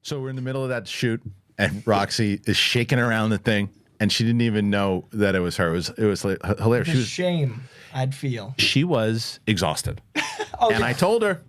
So we're in the middle of that shoot, and Roxy is shaking around the thing, and she didn't even know that it was her. It was like hilarious. The shame I'd feel. She was exhausted. Oh, And I told her,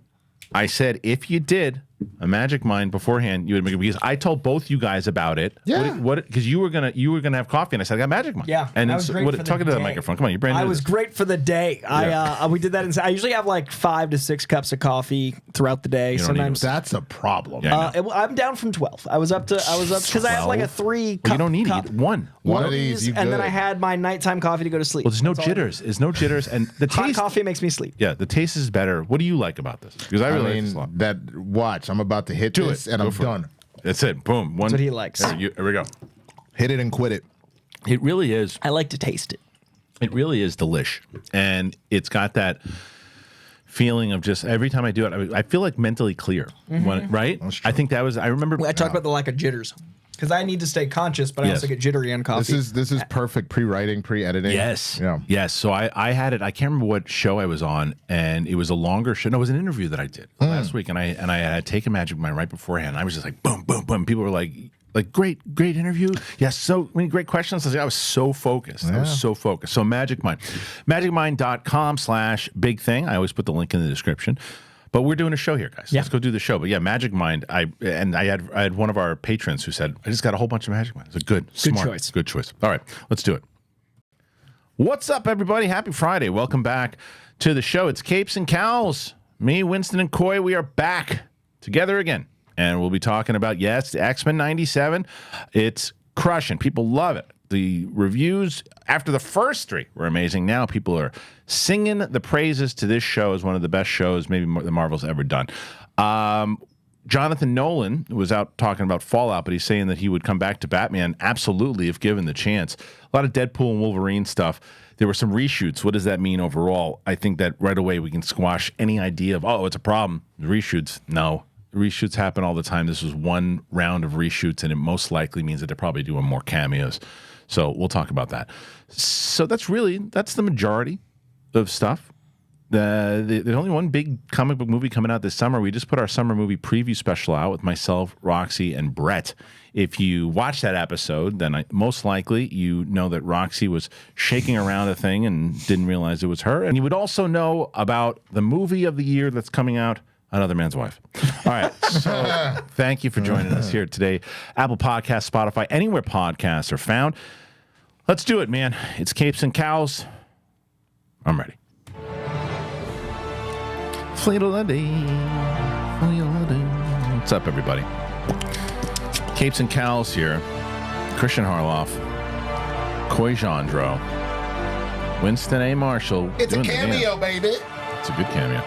I said, if you did a magic mind beforehand, you would make it, because I told both you guys about it. Yeah. What? Because you were gonna have coffee, and I said I got magic mind. Yeah. And I it's was great for the talking to the day. microphone. Come on, you're brand new. I to was this. great for the day. Yeah. We did that. I usually have like 5 to 6 cups of coffee throughout the day. don't Sometimes That's a problem. Yeah. I'm down from 12. I was up because I have like a 3 cup. Well, you don't need cup. to eat one. One of these, you and then good. I had my nighttime coffee to go to sleep. Well, there's no That's all I jitters. There's no jitters, and the need. Hot taste. coffee makes me sleep. Yeah, the taste is better. What do you like about this? Because I I really like this a lot. mean, watch. I'm about to hit Do this, it. and Go I'm for it. done. That's it. Boom. One. That's what he likes. Here we go. Hit it and quit it. It really is. I like to taste it. It really is delish, and it's got that feeling of just every time I do it, I feel like mentally clear. Right? I think that was. I remember. I talk about the lack of jitters because I need to stay conscious, but I Yes. also get jittery on coffee. This is perfect pre-writing, pre-editing. Yes. Yeah. Yes. So I had it. I can't remember what show I was on, and it was a longer show. No, it was an interview that I did last week, and I had taken Magic Mind right beforehand. I was just like, boom, boom, boom. People were like great interview. Yes, so many great questions. I was so focused. I was so focused. So Magic Mind, magicmind.com/big thing. I always put the link in the description. But we're doing a show here, guys. Yeah. Let's go do the show. But yeah, Magic Mind. I had one of our patrons who said, I just got a whole bunch of Magic Mind. It's a good choice. Good choice. All right, let's do it. What's up, everybody? Happy Friday. Welcome back to the show. It's Capes and Cowls. Me, Winston and Coy, we are back together again. And we'll be talking about, yes, the X-Men 97. It's crushing. People love it. The reviews after the first 3 were amazing. Now people are singing the praises to this show as one of the best shows maybe the Marvel's ever done. Jonathan Nolan was out talking about Fallout, but he's saying that he would come back to Batman absolutely if given the chance. A lot of Deadpool and Wolverine stuff. There were some reshoots. What does that mean overall? I think that right away we can squash any idea of, it's a problem. The reshoots, no. Reshoots happen all the time. This was one round of reshoots, and it most likely means that they're probably doing more cameos. So we'll talk about that. So that's the majority of stuff. There's only one big comic book movie coming out this summer. We just put our summer movie preview special out with myself, Roxy, and Brett. If you watch that episode, then most likely you know that Roxy was shaking around a thing and didn't realize it was her. And you would also know about the movie of the year that's coming out, Another Man's Wife. All right. So thank you for joining us here today. Apple Podcasts, Spotify, anywhere podcasts are found. Let's do it, man. It's Capes and Cowls. I'm ready. What's up, everybody? Capes and Cowls here. Kristian Harloff. Coy Jandro. Winston A. Marshall. It's a doing the dance. cameo, baby. It's a good cameo.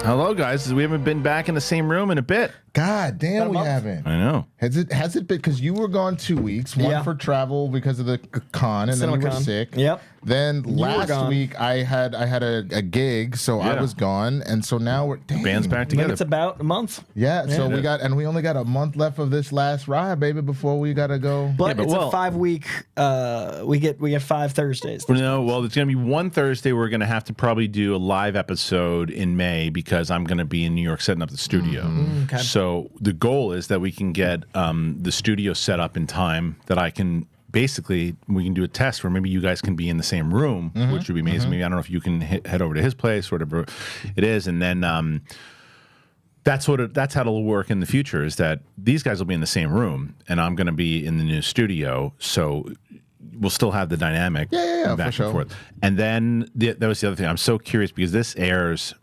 Hello, guys. We haven't been back in the same room in a bit. God damn, we haven't. I know. Has it been, because you were gone 2 weeks, one Yeah. for travel because of the con, and then you were CinemaCon. sick. Yep. Then were last gone. week I had a gig, so I Yeah. was gone, and so now we're Band's back I think together. it's about a month. Yeah, so Yeah. we only got a month left of this last ride, baby, before we gotta go. But but it's well- a 5-week. We get 5 Thursdays. No, well, it's going to be one Thursday. We're going to have to probably do a live episode in May because I'm going to be in New York setting up the studio. Okay. So the goal is that we can get the studio set up in time that I can basically, we can do a test where maybe you guys can be in the same room, which would be amazing. Maybe I don't know if you can head over to his place or whatever it is, and then that's how it'll work in the future. Is that these guys will be in the same room, and I'm going to be in the new studio, so we'll still have the dynamic Yeah, back for sure. and forth. And then that was the other thing. I'm so curious because this airs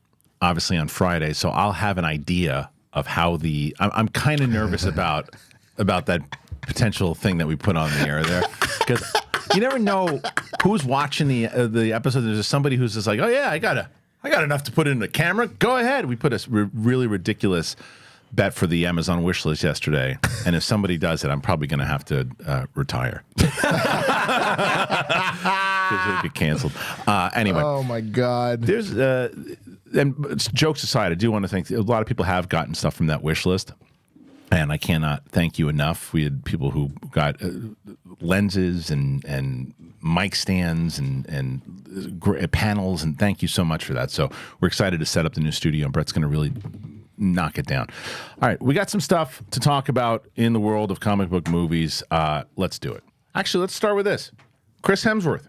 obviously on Friday, so I'll have an idea of how I'm kind of nervous about that potential thing that we put on the air there, because you never know who's watching the episode. There's just somebody who's just like, oh yeah, I got enough to put in the camera. Go ahead. We put a really ridiculous bet for the Amazon wish list yesterday, and if somebody does it, I'm probably going to have to retire because it'll get canceled. Anyway. Oh my God. There's and jokes aside, I do want to thank a lot of people have gotten stuff from that wish list, and I cannot thank you enough. We had people who got lenses and mic stands and panels, and thank you so much for that. So we're excited to set up the new studio, and Brett's going to really knock it down. All right, we got some stuff to talk about in the world of comic book movies. Let's do it. Actually, let's start with this. Chris Hemsworth.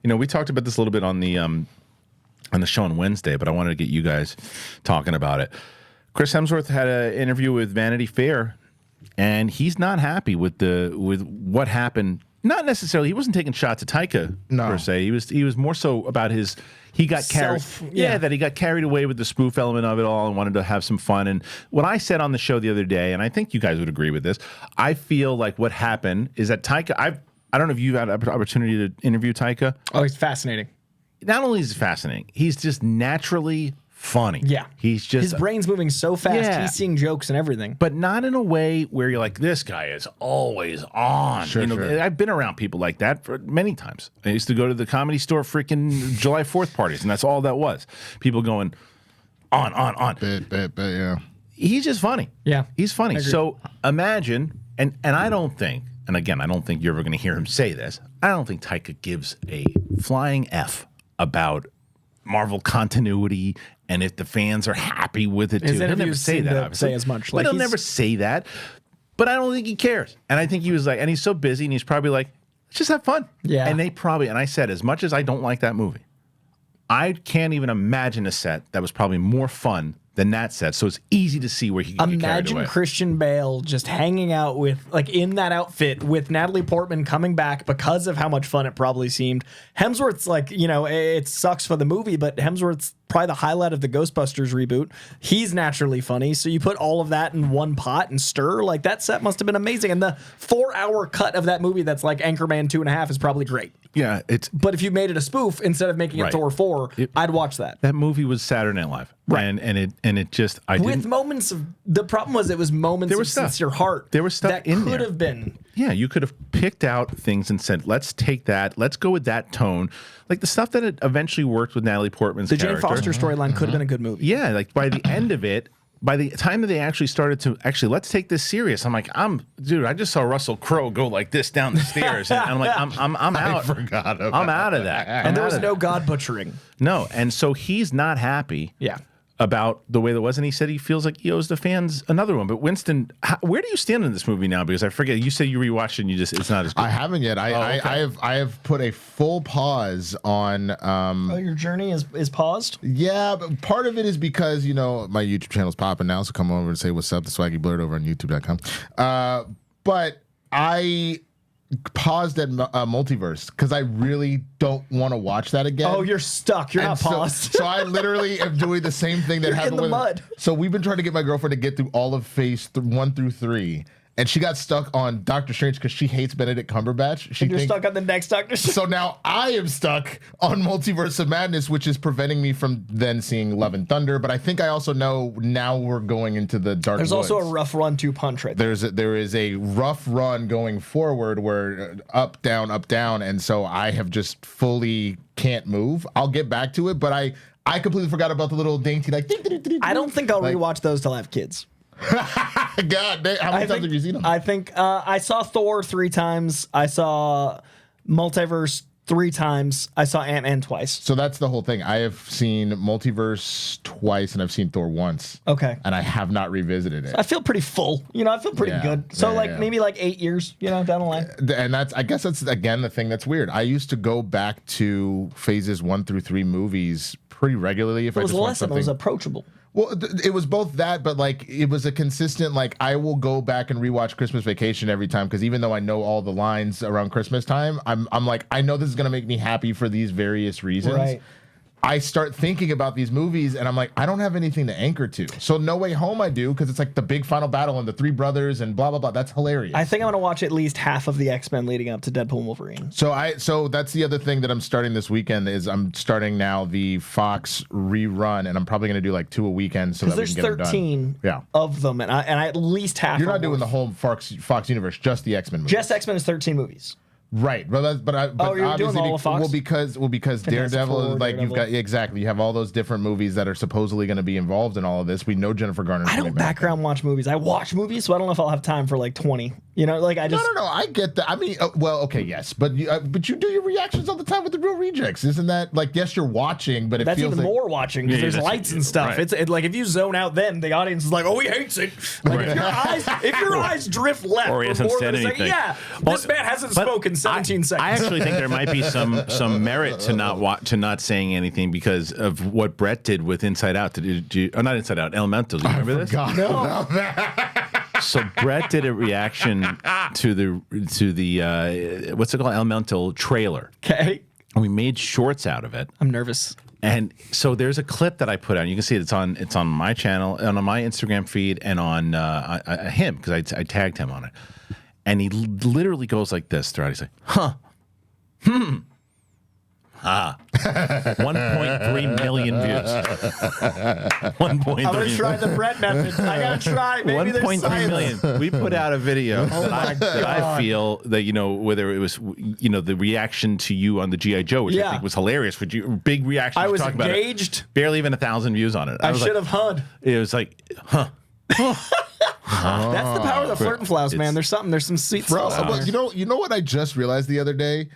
You know, we talked about this a little bit on the show on Wednesday, but I wanted to get you guys talking about it. Chris Hemsworth had an interview with Vanity Fair, and he's not happy with what happened. Not necessarily. He wasn't taking shots at Taika per se. He was more so about he got carried. That he got carried away with the spoof element of it all and wanted to have some fun. And what I said on the show the other day, and I think you guys would agree with this, I feel like what happened is that Taika. I don't know if you've had an opportunity to interview Taika. Oh, he's fascinating. Not only is he fascinating, he's just naturally funny. Yeah. He's just... His brain's moving so fast, he's seeing jokes and everything. But not in a way where you're like, this guy is always on. Sure. I've been around people like that for many times. I used to go to the Comedy Store freaking July 4th parties, and that's all that was. People going on. Yeah. He's just funny. Yeah. He's funny. So imagine, and I don't think, and again, I don't think you're ever going to hear him say this, I don't think Taika gives a flying F about Marvel continuity and if the fans are happy with it too. He'll never say that. Obviously. Say as much. But he'll never say that. But I don't think he cares. And I think he was like, and he's so busy, and he's probably like, let's just have fun. Yeah. And and I said, as much as I don't like that movie, I can't even imagine a set that was probably more fun than that set. So it's easy to see where he can get carried away. Imagine Christian Bale just hanging out with, like, in that outfit with Natalie Portman coming back because of how much fun it probably seemed. Hemsworth's like, you know, it sucks for the movie, but Hemsworth's probably the highlight of the Ghostbusters reboot. He's naturally funny. So you put all of that in one pot and stir. Like, that set must have been amazing. And the 4-hour cut of that movie that's like Anchorman 2.5 is probably great. Yeah, But if you made it a spoof instead of making it Thor 4, I'd watch that. That movie was Saturday Night Live. Right. And it just, with moments of, the problem was it was moments There of was stuff. sincere heart. There was stuff that in could there. have been. Yeah, you could have picked out things and said, let's take that, let's go with that tone. Like the stuff that it eventually worked with Natalie Portman's The character. Jane Foster storyline could have been a good movie. Yeah, like by the end of it, by the time that they actually started to let's take this serious. I'm like, dude, I just saw Russell Crowe go like this down the stairs, and I'm like, I'm out. I forgot about I'm out of that. And there was no God butchering. No, and so he's not happy. Yeah. About the way that was, and he said he feels like he owes the fans another one. But Winston, where do you stand in this movie now? Because I forget. You said you rewatched it and it's not as good. I haven't yet. I have put a full pause on. Your journey is paused? Yeah, but part of it is because, you know, my YouTube channel's popping now, so come over and say what's up, the Swaggy Blurred over on YouTube.com. But I paused at multiverse because I really don't want to watch that again. Oh, you're stuck. You're not paused. So I literally am doing the same thing that happened in the mud. So we've been trying to get my girlfriend to get through all of phase 1 through 3. And she got stuck on Doctor Strange because she hates Benedict Cumberbatch. You're stuck on the next Doctor Strange. So now I am stuck on Multiverse of Madness, which is preventing me from then seeing Love and Thunder. But I think I also know now we're going into the dark There's woods. also a rough run to punch right there. There is a rough run going forward where up, down. And so I have just fully can't move. I'll get back to it, but I completely forgot about the little dainty, like... I don't think I'll rewatch those till I have kids. God, how many times have you seen them? I think I saw Thor 3 times. I saw Multiverse 3 times. I saw Ant-Man twice. So that's the whole thing. I have seen Multiverse twice, and I've seen Thor once. Okay. And I have not revisited it. I feel pretty full. You know, I feel pretty good. So maybe like 8 years, you know, down the line. And I guess that's, again, the thing that's weird. I used to go back to phases 1 through 3 movies pretty regularly if I just want something. It was approachable. Well, it was both that, but like it was a consistent, like I will go back and rewatch Christmas Vacation every time because even though I know all the lines around Christmas time, I'm like, I know this is going to make me happy for these various reasons. Right. I start thinking about these movies and I'm like, I don't have anything to anchor to. So No Way Home I do because it's like the big final battle and the 3 brothers and blah, blah, blah. That's hilarious. I think I'm going to watch at least half of the X-Men leading up to Deadpool and Wolverine. So that's the other thing that I'm starting this weekend is I'm starting now the Fox rerun and I'm probably going to do like 2 a weekend so that we can get them done. There's 13 of them and I at least half. You're not doing the whole Fox universe, just the X-Men movies. Just X-Men is 13 movies. Right, but you're doing all of Fox? because Daredevil, like you've got exactly, you have all those different movies that are supposedly going to be involved in all of this. We know Jennifer Garner. I don't background watch movies. I watch movies, so I don't know if I'll have time for like 20. You know, like I just No. I get that. I mean, well, okay, yes, but you do your reactions all the time with the real rejects, isn't that like? Yes, you're watching, but it that's feels even like, more watching because there's lights and stuff. right. It's like if you zone out, then the audience is like, "Oh, he hates it." Like if your eyes drift left, Or he for hasn't more said than a second, anything. yeah, Well, this man hasn't but spoken 17 seconds. I actually think there might be some merit to not saying anything because of what Brett did with Inside Out. Not Inside Out, Elemental. Do you remember this? God, about that. So Brett did a reaction to the what's it called, Elemental trailer. Okay, And we made shorts out of it. I'm nervous. And so there's a clip that I put out. You can see it's on my channel and on my Instagram feed and on him because I tagged him on it. And he literally goes like this throughout. He's like, "Huh, 1.3 million views. 1.3. I'm gonna try the Brett method. I gotta try. Maybe there's 1.3 science. million. We put out a video that I feel that, you know, whether it was, you know, the reaction to you on the G.I. Joe, which I think was hilarious. Big reaction. I was talking engaged. About it. Barely even 1,000 views on it. I was should like, have HUD. It was like, huh. That's the power of the flirt and flouse, man. There's some sweet Bro, sauce. well, you know what I just realized the other day?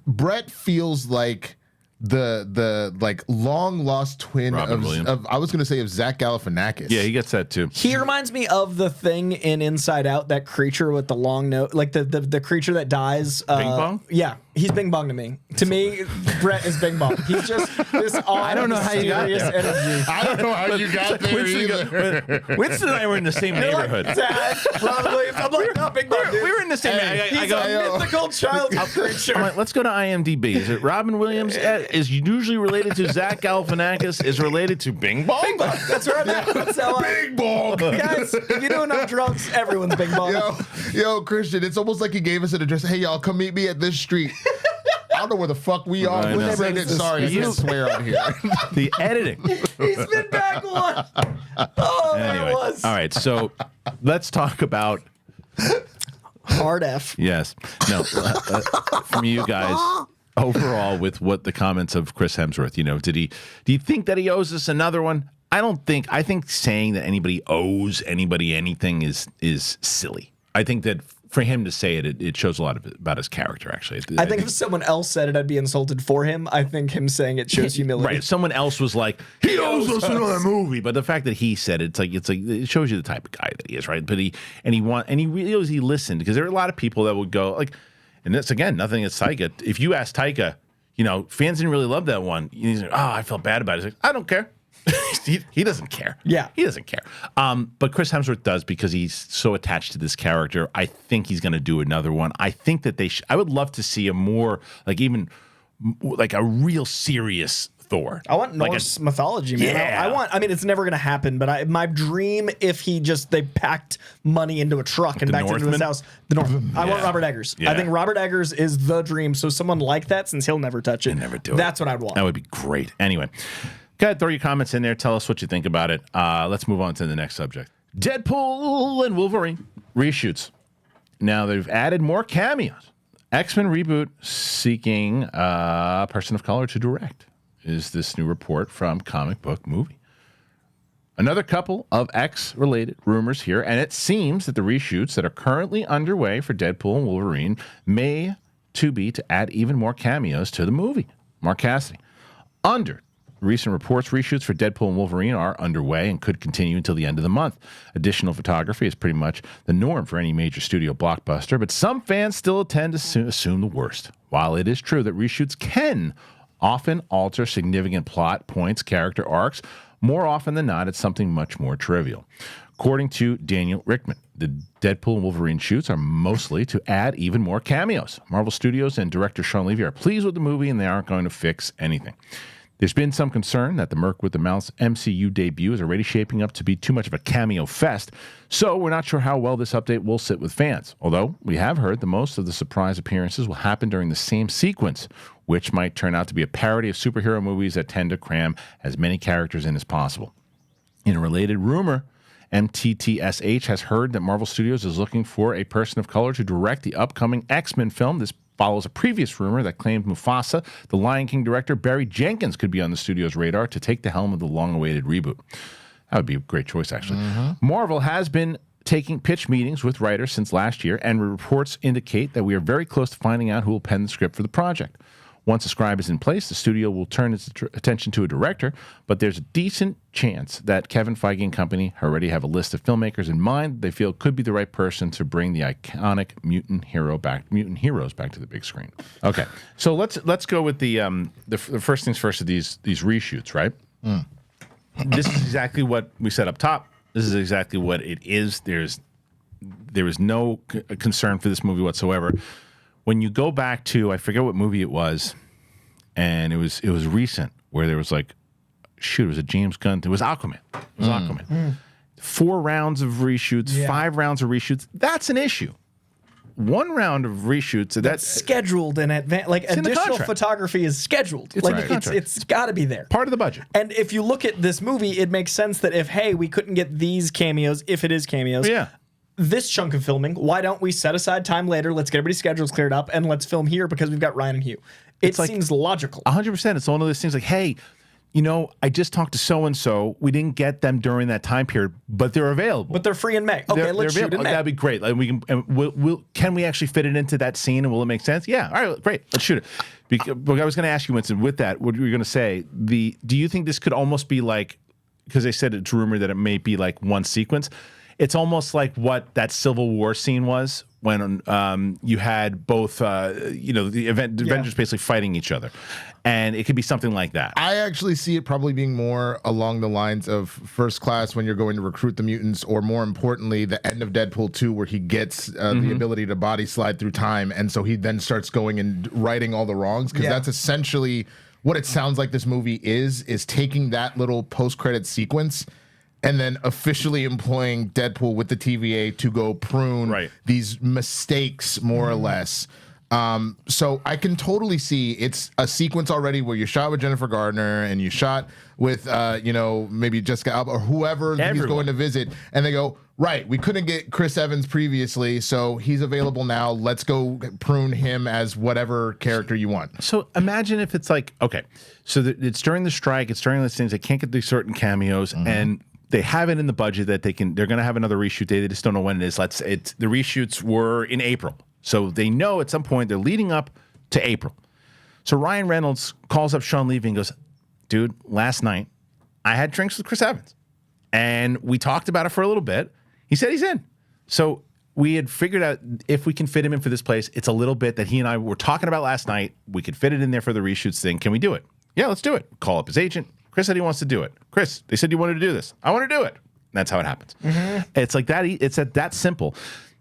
Brett feels like the like long lost twin of I was gonna say of Zach Galifianakis. Yeah, he gets that too. He reminds me of the thing in Inside Out, that creature with the long nose, like the creature that dies. Bing Bong? Yeah, he's Bing Bong to me. To me, Brett is Bing Bong. He's just this I don't know how you got there. energy. I don't know how you got there either. Winston and I were in the same neighborhood. Like, Dad, probably. I'm like, no, Bing Bong, dude. We were in the same neighborhood. He's a mythical childhood creature. I'm like, let's go to IMDb. Is it Robin Williams is usually related to Zach Galifianakis? Is related to Bing Bong? Bing Bong. That's right. That's how Bing Bong. Guys, if you do enough drugs, everyone's Bing Bong. Yo, Kristian, it's almost like he gave us an address. Hey, y'all, come meet me at this street. I don't know where the fuck we are. I know. Sorry, I can't swear on here. The editing. He's been back one. Oh, there Anyway, it was. all right. So let's talk about Hard F. yes, no, from you guys overall with what the comments of Chris Hemsworth. You know, do you think that he owes us another one? I don't think. I think saying that anybody owes anybody anything is silly. I think that for him to say it, it shows a lot about his character, actually. I think if someone else said it, I'd be insulted for him. I think him saying it shows humility. Right. If someone else was like, he owes us another movie, but the fact that he said it's like it shows you the type of guy that he is, right? But he really listened, because there are a lot of people that would go like, and that's again nothing against Taika. If you ask Taika, you know, fans didn't really love that one. He's like, oh, I felt bad about it. He's like, I don't care. He doesn't care. Yeah. He doesn't care. But Chris Hemsworth does, because he's so attached to this character. I think he's going to do another one. I think that I would love to see a more, like, even like a real serious Thor. I want Norse mythology, man. Yeah. I mean, it's never going to happen, but my dream, if they packed money into a truck and backed into his house. The Northman. I want Robert Eggers. Yeah. I think Robert Eggers is the dream. So someone like that, since he'll never touch it. He'll never do it. That's what I'd want. That would be great. Anyway. Go ahead, throw your comments in there. Tell us what you think about it. Let's move on to the next subject. Deadpool and Wolverine reshoots. Now, they've added more cameos. X-Men reboot seeking a person of color to direct, is this new report from Comic Book Movie. Another couple of X-related rumors here, and it seems that the reshoots that are currently underway for Deadpool and Wolverine may be to add even more cameos to the movie. Mark Cassidy. Under recent reports, reshoots for Deadpool and Wolverine are underway and could continue until the end of the month. Additional photography is pretty much the norm for any major studio blockbuster, but some fans still tend to assume the worst. While it is true that reshoots can often alter significant plot points, character arcs, more often than not, it's something much more trivial. According to Daniel Rickman, the Deadpool and Wolverine shoots are mostly to add even more cameos. Marvel Studios and director Sean Levy are pleased with the movie, and they aren't going to fix anything. There's been some concern that the Merc with the Mouse MCU debut is already shaping up to be too much of a cameo fest, so we're not sure how well this update will sit with fans. Although we have heard that most of the surprise appearances will happen during the same sequence, which might turn out to be a parody of superhero movies that tend to cram as many characters in as possible. In a related rumor, MTTSH has heard that Marvel Studios is looking for a person of color to direct the upcoming X-Men film. This follows a previous rumor that claimed Mufasa, the Lion King director Barry Jenkins, could be on the studio's radar to take the helm of the long-awaited reboot. That would be a great choice, actually. Marvel has been taking pitch meetings with writers since last year, and reports indicate that we are very close to finding out who will pen the script for the project. Once a scribe is in place, the studio will turn its attention to a director, but there's a decent chance that Kevin Feige and company already have a list of filmmakers in mind they feel could be the right person to bring the iconic mutant heroes back to the big screen. Okay, so let's go with the first things first of these reshoots, right? This is exactly what we said up top. This is exactly what it is. There is no concern for this movie whatsoever. When you go back to, I forget what movie it was, and it was recent, where there was like, it was a James Gunn. It was Aquaman. It was Aquaman. 4 rounds of reshoots, 5 rounds of reshoots. That's an issue. 1 round of reshoots. That's scheduled in advance. Like additional photography is scheduled. It's got to be there. Part of the budget. And if you look at this movie, it makes sense that if, hey, we couldn't get these cameos, if it is cameos. Yeah. This chunk of filming, why don't we set aside time later? Let's get everybody's schedules cleared up and let's film here because we've got Ryan and Hugh. It seems logical. 100%. It's one of those things like, hey, I just talked to so-and-so. We didn't get them during that time period, but they're available. But they're free in May. Okay, let's shoot in May. That'd be great. Like can we actually fit it into that scene and will it make sense? Yeah. All right, great. Let's shoot it. But I was going to ask you, Winston, with that, what were you going to say? Do you think this could almost be like, because they said it's rumored that it may be like one sequence. It's almost like what that Civil War scene was when you had both, the Avengers basically fighting each other. And it could be something like that. I actually see it probably being more along the lines of First Class when you're going to recruit the mutants, or more importantly, the end of Deadpool 2 where he gets the ability to body slide through time. And so he then starts going and righting all the wrongs, because that's essentially what it sounds like this movie is taking that little post-credit sequence and then officially employing Deadpool with the TVA to go prune these mistakes, more or less. So I can totally see it's a sequence already where you shot with Jennifer Gardner and you shot with, maybe Jessica Alba or whoever he's going to visit. And they go, right, we couldn't get Chris Evans previously, so he's available now. Let's go prune him as whatever character you want. So imagine if it's like, okay, so it's during the strike, it's during these things, they can't get these certain cameos, and they have it in the budget that they're going to have another reshoot day. They just don't know when it is. The reshoots were in April. So they know at some point they're leading up to April. So Ryan Reynolds calls up Sean Levy and goes, dude, last night I had drinks with Chris Evans and we talked about it for a little bit. He said he's in. So we had figured out if we can fit him in for this place, it's a little bit that he and I were talking about last night. We could fit it in there for the reshoots thing. Can we do it? Yeah, let's do it. Call up his agent. Chris said he wants to do it. Chris, they said you wanted to do this. I want to do it. That's how it happens. It's like that. It's that simple.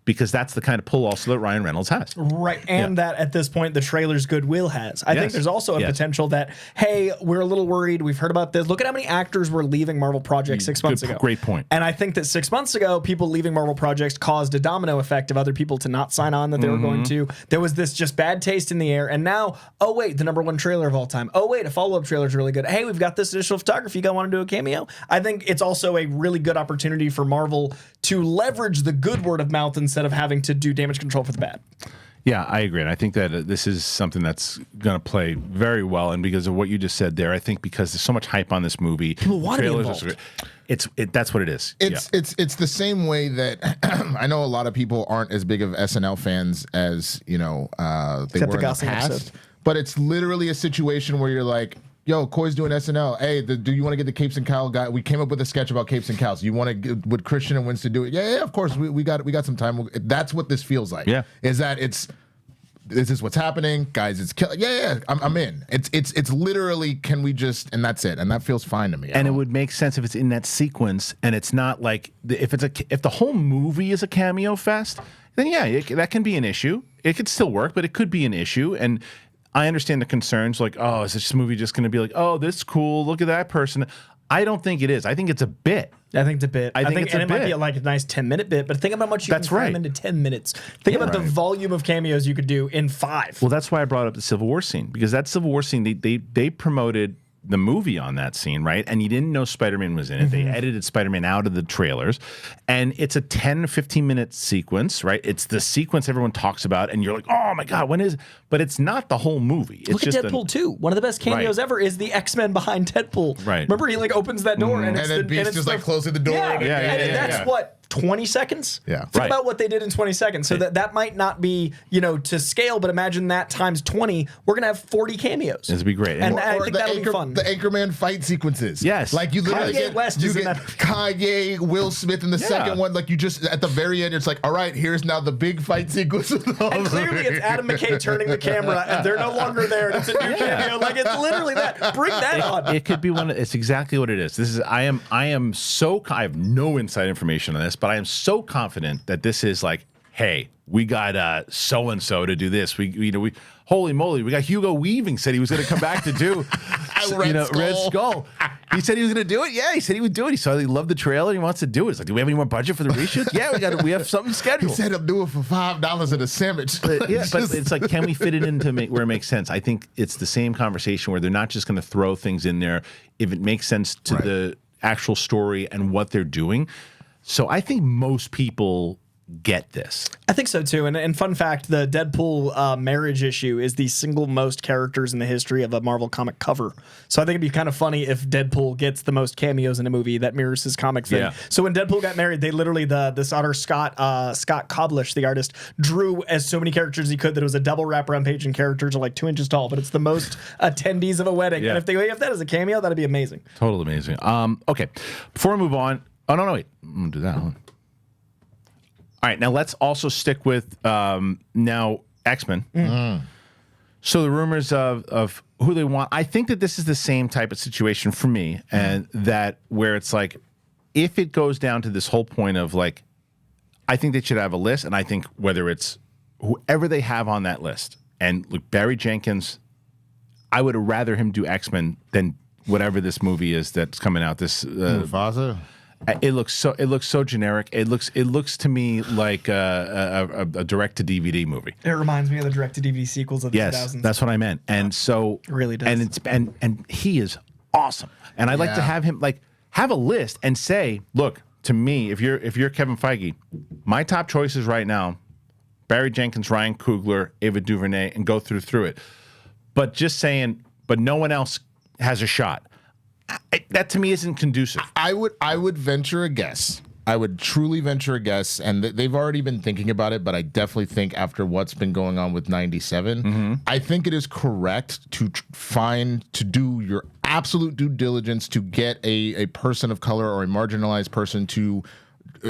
Because that's the kind of pull also that Ryan Reynolds has. Right. And that at this point, the trailer's goodwill has. I think there's also a potential that, hey, we're a little worried. We've heard about this. Look at how many actors were leaving Marvel projects 6 months ago. Great point. And I think that 6 months ago, people leaving Marvel projects caused a domino effect of other people to not sign on that they were going to. There was this just bad taste in the air. And now, oh, wait, the #1 trailer of all time. Oh, wait, a follow-up trailer is really good. Hey, we've got this additional photography. You guys want to do a cameo? I think it's also a really good opportunity for Marvel to leverage the good word of mouth instead of having to do damage control for the bad. Yeah, I agree. And I think that this is something that's going to play very well. And because of what you just said there, I think because there's so much hype on this movie, people want to be involved. That's what it is. It's the same way that I know a lot of people aren't as big of SNL fans as they were in the past. Episode. But it's literally a situation where you're like, yo, Coy's doing SNL. Hey, do you want to get the Capes and Cowls guy? We came up with a sketch about Capes and Cowls. You want to would Kristian and Winston do it? Yeah, of course. We got some time. That's what this feels like. Yeah, is that this is what's happening, guys? It's killing. Yeah. I'm in. It's literally, can we just, and that's it, and that feels fine to me. And it would make sense if it's in that sequence, and it's not like if the whole movie is a cameo fest, then that can be an issue. It could still work, but it could be an issue. And I understand the concerns, like, oh, is this movie just going to be like, oh, this is cool, look at that person? I don't think it is. I think it's a bit. I think it's a bit. I think it's a bit. It might be like a nice 10-minute bit, but think about how much you can cram into 10 minutes. Think about the volume of cameos you could do in 5. Well, that's why I brought up the Civil War scene, because that Civil War scene, they promoted the movie on that scene, right? And you didn't know Spider-Man was in it. They edited Spider-Man out of the trailers. And it's a 10, 15-minute sequence, right? It's the sequence everyone talks about, and you're like, oh my God, when is... But it's not the whole movie. It's Look at Deadpool 2. One of the best cameos ever is the X-Men behind Deadpool. Right. Remember, he like opens that door, and then Beast is like closing the door. That's what 20 seconds. Yeah. Think about what they did in 20 seconds. So that might not be, to scale, but imagine that times 20. We're going to have 40 cameos. This would be great. And I think that'll be fun. The Anchorman fight sequences. Yes. Like you literally Kanye West is in that. Kanye, Will Smith in the second one. Like you just, at the very end, it's like, all right, here's now the big fight sequence. And clearly it's Adam McKay turning the camera and they're no longer there. And it's a new cameo. Like it's literally that. Bring that on. It could be one. It's exactly what it is. This is. I have no inside information on this, but I am so confident that this is like, hey, we got so and so to do this. We holy moly, we got Hugo Weaving said he was going to come back to do Red Skull. He said he was going to do it. Yeah, he said he would do it. He said he loved the trailer and he wants to do it. It's like, do we have any more budget for the reshoot? Yeah, we have something scheduled. He said he'll do it for $5 at a sandwich. But it's like, can we fit it into where it makes sense? I think it's the same conversation where they're not just going to throw things in there if it makes sense to the actual story and what they're doing. So I think most people get this. I think so too. And fun fact, the Deadpool marriage issue is the single most characters in the history of a Marvel comic cover. So I think it'd be kind of funny if Deadpool gets the most cameos in a movie that mirrors his comic thing. Yeah. So when Deadpool got married, they literally this author Scott Koblish, the artist, drew as so many characters as he could that it was a double wraparound page and characters are like 2 inches tall, but it's the most attendees of a wedding. Yeah. And if they have that as a cameo, that'd be amazing. Totally amazing. Okay, before we move on. Oh no, wait. I'm gonna do that one. All right, now let's also stick with now X-Men. So the rumors of who they want. I think that this is the same type of situation for me, and that where it's like, if it goes down to this whole point of like, I think they should have a list, and I think whether it's whoever they have on that list, and look, Barry Jenkins, I would rather him do X-Men than whatever this movie is that's coming out. This Mufasa? It looks so generic. It looks to me like a direct to DVD movie. It reminds me of the direct to DVD sequels of the 2000s. Yes, that's what I meant. And so it really does. And he is awesome. And I'd like to have him have a list and say, look, to me, if you're Kevin Feige, my top choices right now, Barry Jenkins, Ryan Coogler, Ava DuVernay, and go through it. But just saying, but no one else has a shot. That to me isn't conducive. I would venture a guess. I would truly venture a guess, and they've already been thinking about it, but I definitely think after what's been going on with 97, I think it is correct to do your absolute due diligence to get a person of color or a marginalized person to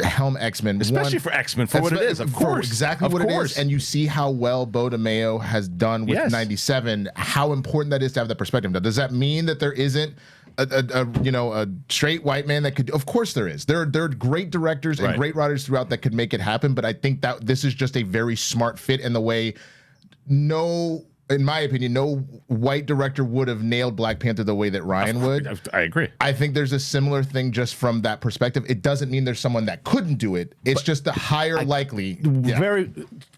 helm X-Men. Especially for X-Men, for what it is, of course. Exactly what it is. And you see how well Bo DeMeo has done with 97, how important that is to have that perspective. Now, does that mean that there isn't a straight white man that could? Of course there is. There are great directors and great writers throughout that could make it happen, but I think that this is just a very smart fit in the way in my opinion, no white director would have nailed Black Panther the way that Ryan would. I agree. I think there's a similar thing just from that perspective. It doesn't mean there's someone that couldn't do it. It's just the higher likely. Very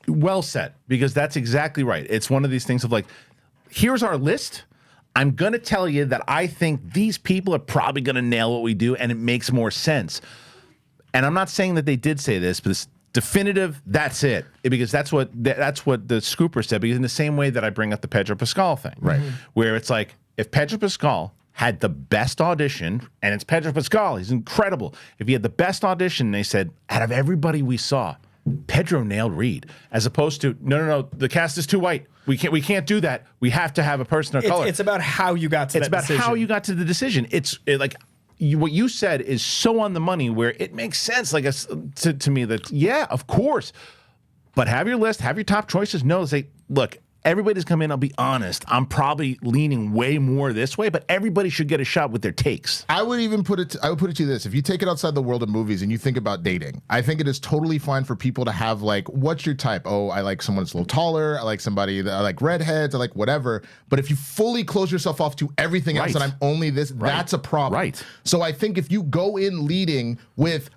well said, because that's exactly right. It's one of these things of like, here's our list. I'm going to tell you that I think these people are probably going to nail what we do, and it makes more sense. And I'm not saying that they did say this, but it's definitive, that's it. Because that's what the scooper said. Because in the same way that I bring up the Pedro Pascal thing, right? Where it's like, if Pedro Pascal had the best audition, and it's Pedro Pascal, he's incredible. If he had the best audition, they said, out of everybody we saw, Pedro nailed Reed, as opposed to no, the cast is too white. We can't do that. We have to have a person of color. It's about how you got to that decision. It's about how you got to the decision. What you said is so on the money, where it makes sense, to me that, yeah, of course. But have your list, have your top choices. No, say, look, everybody's come in, I'll be honest, I'm probably leaning way more this way, but everybody should get a shot with their takes. I would put it to you this. If you take it outside the world of movies and you think about dating, I think it is totally fine for people to have, like, what's your type? Oh, I like someone that's a little taller. I like somebody that I like redheads. I like whatever. But if you fully close yourself off to everything else and I'm only this, that's a problem. Right. So I think if you go in leading with,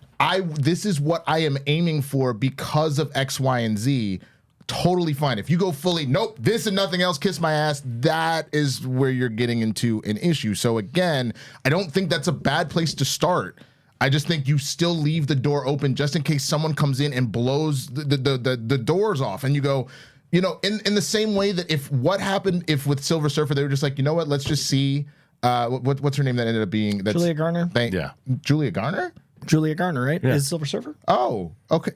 this is what I am aiming for because of X, Y, and Z, totally fine. If you go fully, nope, this and nothing else, kiss my ass, that is where you're getting into an issue. So again, I don't think that's a bad place to start. I just think you still leave the door open just in case someone comes in and blows the doors off, and you go, in the same way that if with Silver Surfer, they were just like, you know what, let's just see what's her name that ended up being Julia Garner. Julia Garner? Julia Garner, right? Is Silver Surfer? Oh, okay.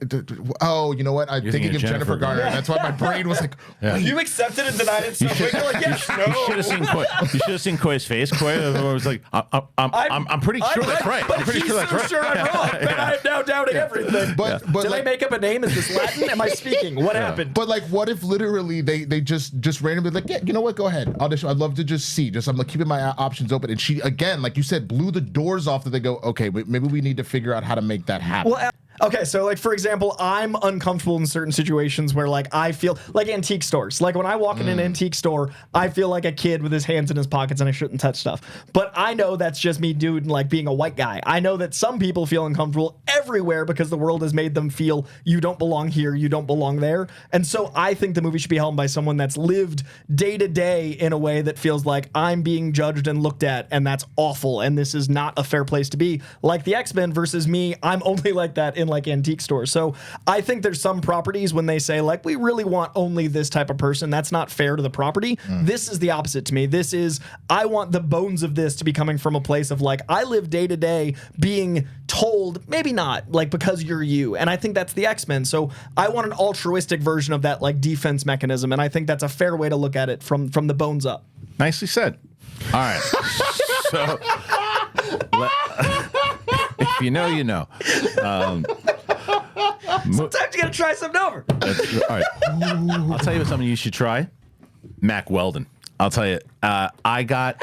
Oh, you know what? I'm thinking of Jennifer Garner. That's why my brain was like, You accepted and denied it so quick. You're like, yes, no. You should have seen Coy's face. Coy was like, I'm pretty sure that's right. But I'm pretty he's sure that's so right. sure I'm wrong. But I am now doubting everything. But Did I make up a name? Is this Latin? Am I speaking? What happened? But like, what if literally they just randomly like, yeah, you know what? Go ahead, audition. I'd love to just see. I'm like keeping my options open. And she again, like you said, blew the doors off. That they go, okay, maybe we need to figure out how to make that happen. Well, okay, so like for example, I'm uncomfortable in certain situations where like I feel like antique stores. Like when I walk in an antique store, I feel like a kid with his hands in his pockets and I shouldn't touch stuff. But I know that's just me, dude, like being a white guy. I know that some people feel uncomfortable everywhere because the world has made them feel you don't belong here, you don't belong there. And so I think the movie should be helmed by someone that's lived day to day in a way that feels like I'm being judged and looked at, and that's awful, and this is not a fair place to be. Like the X-Men versus me, I'm only like that in like antique stores. So I think there's some properties when they say like we really want only this type of person, that's not fair to the property. This is the opposite to me. This is, I want the bones of this to be coming from a place of like I live day to day being told maybe not like because you're you, and I think that's the X-Men. So I want an altruistic version of that like defense mechanism, and I think that's a fair way to look at it from the bones up. Nicely said. All right. So if you know, you know. Sometimes you gotta try something over. All right. I'll tell you something you should try. Mac Weldon. I'll tell you. I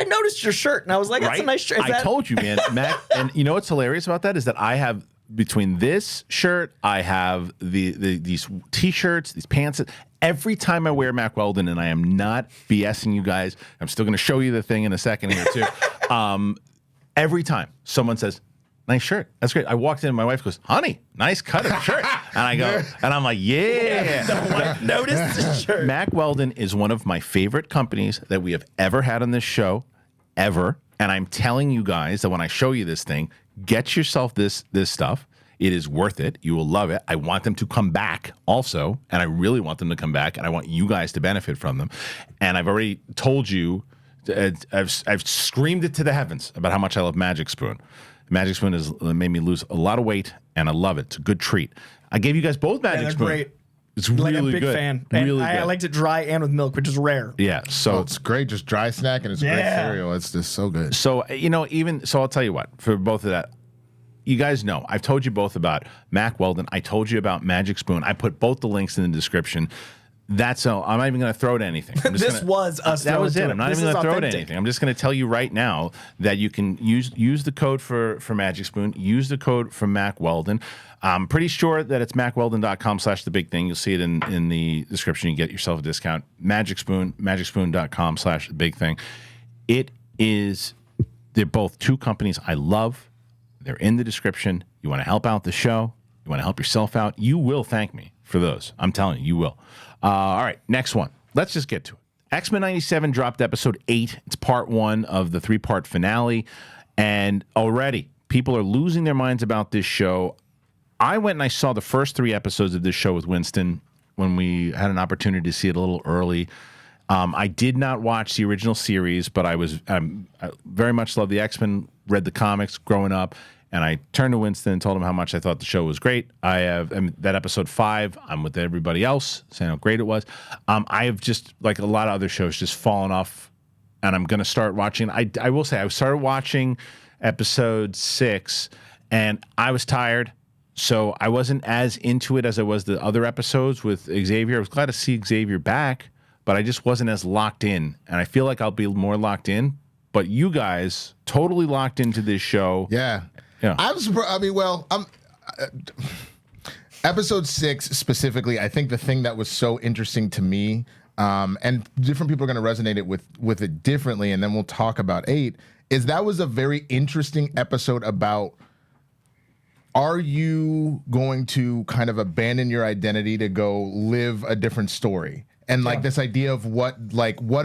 noticed your shirt and I was like, that's right? a nice shirt. I told you, man. Mac, and you know what's hilarious about that is that I have between this shirt, I have these t-shirts, these pants. Every time I wear Mac Weldon, and I am not BSing you guys, I'm still going to show you the thing in a second here too. Every time someone says, nice shirt. That's great. I walked in and my wife goes, honey, nice cut of shirt. And I go, and I'm like, yeah. The wife noticed the shirt. Mac Weldon is one of my favorite companies that we have ever had on this show, ever. And I'm telling you guys that when I show you this thing, get yourself this stuff. It is worth it. You will love it. I want them to come back also, and I really want them to come back, and I want you guys to benefit from them. And I've already told you, I've screamed it to the heavens about how much I love Magic Spoon. Magic Spoon has made me lose a lot of weight, and I love it. It's a good treat. I gave you guys both Magic Spoon. Great. It's really I'm a big good. fan. And Really I good. liked it dry and with milk, which is rare. Yeah. So it's great, just dry snack, and it's great cereal. It's just so good. So, I'll tell you what, for both of that, you guys know, I've told you both about Mac Weldon. I told you about Magic Spoon. I put both the links in the description. That's all. I'm not even going to throw it at anything. This was us. That was it. It. I'm not This even going is to throw it at authentic. anything. I'm just going to tell you right now that you can use the code for Magic Spoon. Use the code for Mac Weldon. I'm pretty sure that it's macweldon.com/thebigthing. You'll see it in the description. You get yourself a discount. Magic Spoon, magicspoon.com/thebigthing. They're both two companies I love. They're in the description. You want to help out the show. You want to help yourself out. You will thank me for those. I'm telling you, you will. All right, next one. Let's just get to it. X-Men 97 dropped episode 8. It's part 1 of the 3-part finale. And already, people are losing their minds about this show. I went and I saw the first 3 episodes of this show with Winston when we had an opportunity to see it a little early. I did not watch the original series, but I very much love the X-Men, read the comics growing up, and I turned to Winston and told him how much I thought the show was great. That episode 5, I'm with everybody else saying how great it was. I have just, like a lot of other shows, just fallen off, and I'm going to start watching. I will say, I started watching episode 6, and I was tired, so I wasn't as into it as I was the other episodes with Xavier. I was glad to see Xavier back, but I just wasn't as locked in, and I feel like I'll be more locked in. But you guys totally locked into this show. Yeah. I'm surprised. I mean, episode 6 specifically, I think the thing that was so interesting to me, and different people are going to resonate it with it differently, and then we'll talk about 8, is that was a very interesting episode about, are you going to kind of abandon your identity to go live a different story? And like this idea of what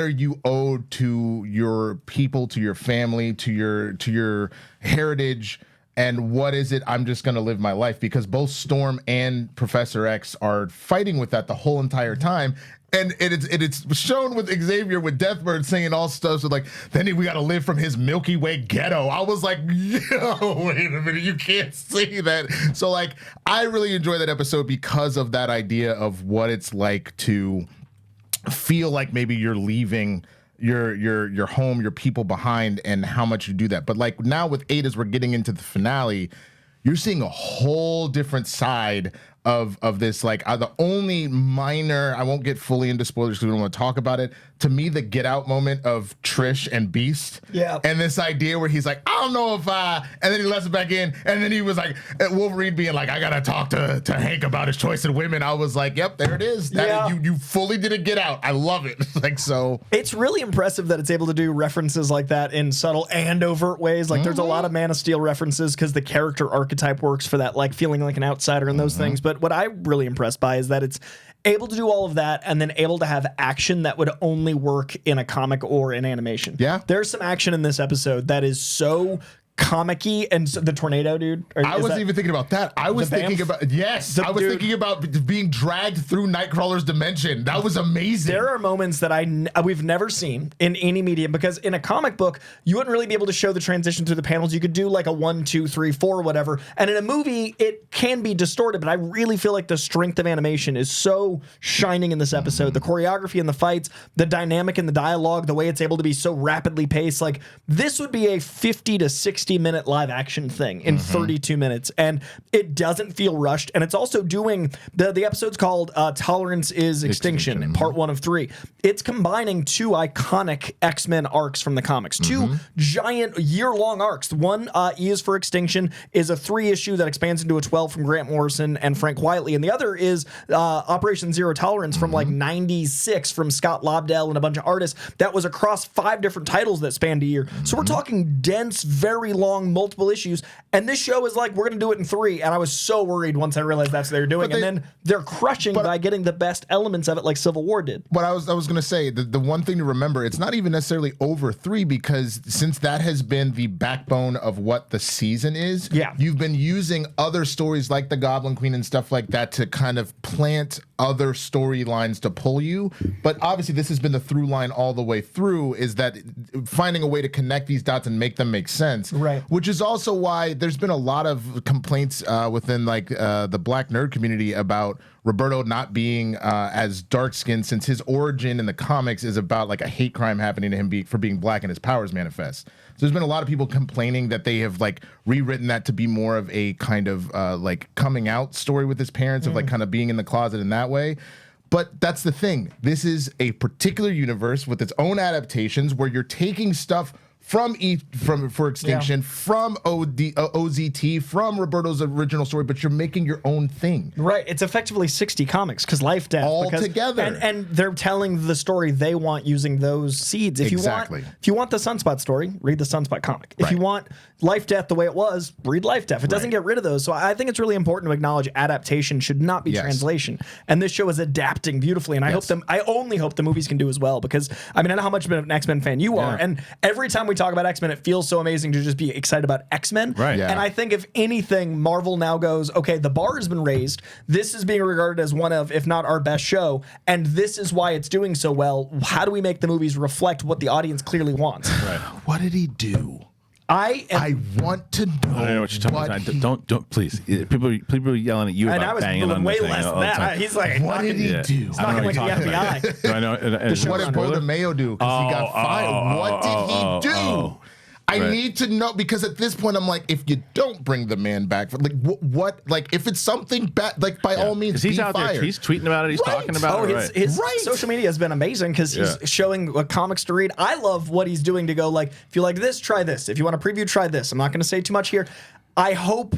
are you owed to your people, to your family, to your heritage, and what is it I'm just going to live my life, because both Storm and Professor X are fighting with that the whole entire time. And it's shown with Xavier with Deathbird saying all stuff. So like, then we got to live from his Milky Way ghetto. I was like, yo, wait a minute, you can't say that. So like, I really enjoy that episode because of that idea of what it's like to feel like maybe you're leaving your home, your people behind, and how much you do that. But like now with 8, as we're getting into the finale, you're seeing a whole different side of this. Like the only minor, I won't get fully into spoilers because we don't want to talk about it. To me, the get out moment of Trish and Beast. Yeah. And this idea where he's like, I don't know if and then he lets it back in. And then he was like, Wolverine being like, I got to talk to Hank about his choice in women. I was like, yep, there it is. You fully did a get out. I love it. Like, so. It's really impressive that it's able to do references like that in subtle and overt ways. Like there's a lot of Man of Steel references because the character archetype works for that, like feeling like an outsider and those things. But what I'm really impressed by is that it's able to do all of that and then able to have action that would only work in a comic or in animation. Yeah. There's some action in this episode that is so comic-y, and so, the tornado dude. I wasn't even thinking about that. I was thinking about thinking about being dragged through Nightcrawler's dimension. That was amazing. There are moments that we've never seen in any medium, because in a comic book you wouldn't really be able to show the transition through the panels. You could do like a 1, 2, 3, 4, whatever, and in a movie it can be distorted. But I really feel like the strength of animation is so shining in this episode. The choreography and the fights, the dynamic and the dialogue, the way it's able to be so rapidly paced. Like this would be a 50 to 60-minute live action thing in 32 minutes, and it doesn't feel rushed. And it's also doing the episode's called Tolerance is Extinction, part 1 of 3. It's combining 2 iconic X-Men arcs from the comics, 2 giant year-long arcs. One, E is for Extinction, is a 3-issue that expands into a 12 from Grant Morrison and Frank Whiteley, and the other is Operation Zero Tolerance from like 96 from Scott Lobdell and a bunch of artists. That was across 5 different titles that spanned a year. So we're talking dense, very long, multiple issues, and this show is like, we're gonna do it in 3, and I was so worried once I realized that's what they were doing. And then they're crushing by getting the best elements of it, like Civil War did. But I was gonna say, the one thing to remember, it's not even necessarily over 3, because since that has been the backbone of what the season is, you've been using other stories like the Goblin Queen and stuff like that to kind of plant other storylines to pull you. But obviously this has been the through line all the way through, is that finding a way to connect these dots and make them make sense. Right. Which is also why there's been a lot of complaints within like the Black nerd community about Roberto not being as dark-skinned, since his origin in the comics is about like a hate crime happening to him for being black and his powers manifest. So there's been a lot of people complaining that they have like rewritten that to be more of a kind of like coming out story with his parents, of like kind of being in the closet in that way. But that's the thing. This is a particular universe with its own adaptations where you're taking stuff from For Extinction, from OZT, from Roberto's original story, but you're making your own thing. Right. It's effectively 60 comics, because Life, Death. All together. And they're telling the story they want using those seeds. If you want the Sunspot story, read the Sunspot comic. If you want Life, Death the way it was, read Life, Death. It doesn't get rid of those. So I think it's really important to acknowledge adaptation should not be translation. And this show is adapting beautifully. And I only hope the movies can do as well, because I mean, I know how much of an X-Men fan you are. And every time we talk about X-Men, it feels so amazing to just be excited about X-Men. Right. And I think if anything, Marvel now goes, okay, the bar has been raised. This is being regarded as one of, if not our best show, and this is why it's doing so well. How do we make the movies reflect what the audience clearly wants? Right. What did he do? I want to know. I don't know what you're talking about. Don't please. People are yelling at you and about I was banging on way the thing less all than the that. time. He's like, what did he do? He's not like the FBI. I know. What did Bodemayo do? Because he got fired. What did he do? I need to know, because at this point I'm like, if you don't bring the man back, like what? Like if it's something bad, like by all means, he's be out fired. there. He's tweeting about it. He's talking about it. His social media has been amazing, because he's showing what comics to read. I love what he's doing to go like, if you like this, try this. If you want a preview, try this. I'm not going to say too much here. I hope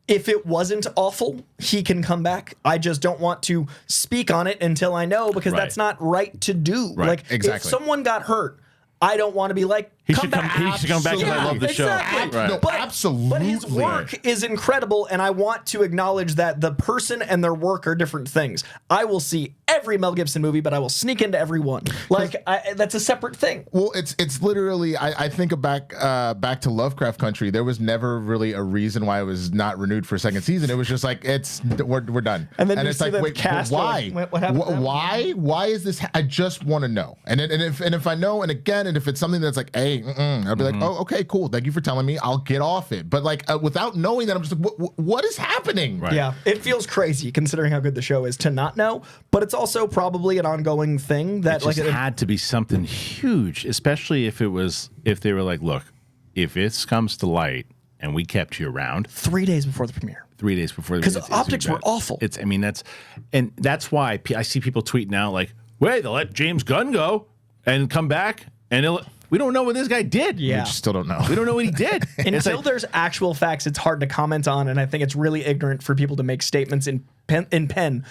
if it wasn't awful, he can come back. I just don't want to speak on it until I know, because that's not right to do. Right. Like if someone got hurt, I don't want to be like, he should come back because I love the show. No, absolutely. But his work is incredible, and I want to acknowledge that the person and their work are different things. I will see every Mel Gibson movie, but I will sneak into every one. Like, that's a separate thing. Well, it's literally. I think back to Lovecraft Country. There was never really a reason why it was not renewed for a second season. It was just like we're done. And then it's like, wait, cast, why? What happened to them? Why is this? I just want to know. And if I know, and again, and if it's something that's like, hey, I'll be like, oh, okay, cool. Thank you for telling me. I'll get off it. But like without knowing that, I'm just like, what is happening? Right. Yeah, it feels crazy considering how good the show is to not know, but it's also probably an ongoing thing that It had to be something huge, especially if they were like, look, if this comes to light and we kept you around 3 days before the premiere. 3 days before, Because the optics were awful. That's why I see people tweeting out like, wait, they'll let James Gunn go and come back, and we don't know what this guy did. Yeah. We just still don't know. We don't know what he did. Until there's actual facts, it's hard to comment on, and I think it's really ignorant for people to make statements in pen.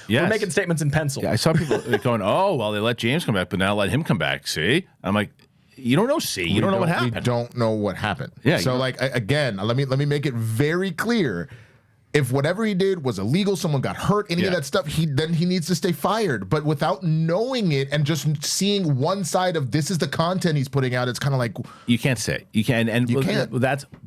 Yes. We're making statements in pencil. Yeah, I saw people going, oh, well, they let James come back, but now let him come back. See? I'm like, you don't know. See, you don't know what happened. We don't know what happened. Yeah. So like again, let me make it very clear. If whatever he did was illegal, someone got hurt, any of that stuff, then he needs to stay fired. But without knowing it and just seeing one side of this is the content he's putting out, it's kind of like You can't say. You can, and You can't.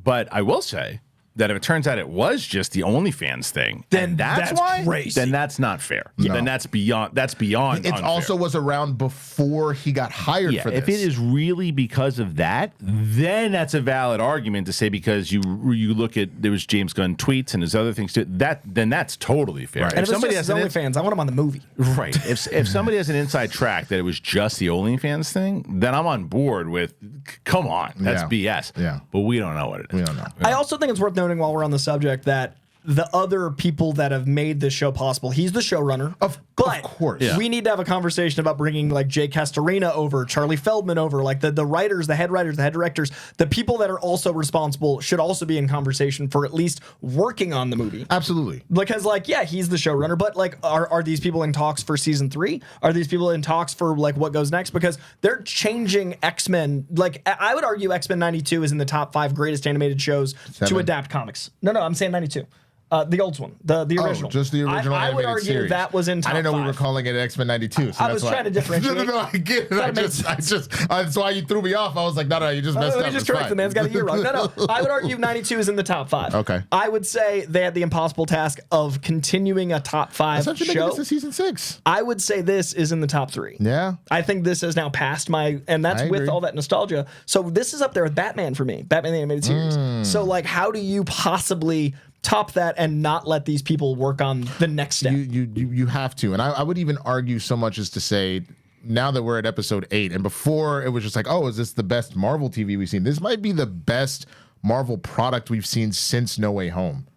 But I will say that if it turns out it was just the OnlyFans thing, Then and that's that's why, crazy. then that's not fair. No. Then that's beyond. It it also was around before he got hired for this. If it is really because of that, then that's a valid argument to say because you look at there was James Gunn tweets and his other things too. Then that's totally fair. Right. And if somebody has OnlyFans, I want him on the movie. Right. If somebody has an inside track that it was just the OnlyFans thing, then I'm on board with. Come on, that's BS. Yeah. But we don't know what it is. We don't know. I also think it's worth noting while we're on the subject that the other people that have made this show possible, he's the showrunner. Of course. We need to have a conversation about bringing like Jay Castorina over, Charlie Feldman over, like the writers, the head directors, the people that are also responsible should also be in conversation for at least working on the movie. Absolutely. Because like, yeah, he's the showrunner, but like, are these people in talks for season 3? Are these people in talks for like what goes next? Because they're changing X-Men. Like I would argue X-Men 92 is in the top 5 greatest animated shows to adapt comics. No, I'm saying 92. The old one, the original. Just the original I would animated argue series. that was in top I didn't know 5. we were calling it X-Men 92. So I was trying to differentiate. No, I get it. That's why you threw me off. I was like, no, you just messed up. Let me just It's correct fine. the man's got a year wrong. No. I would argue 92 is in the top 5. Okay. I would say they had the impossible task of continuing a top 5 Essentially making show. this to season 6. I would say this is in the top 3. Yeah. I think this has now passed and that's I with agree. all that nostalgia. So this is up there with Batman for me, Batman the Animated Series. So like, how do you possibly top that and not let these people work on the next step? You have to. And I would even argue so much as to say, now that we're at episode 8, and before it was just like, oh, is this the best Marvel TV we've seen? This might be the best Marvel product we've seen since No Way Home.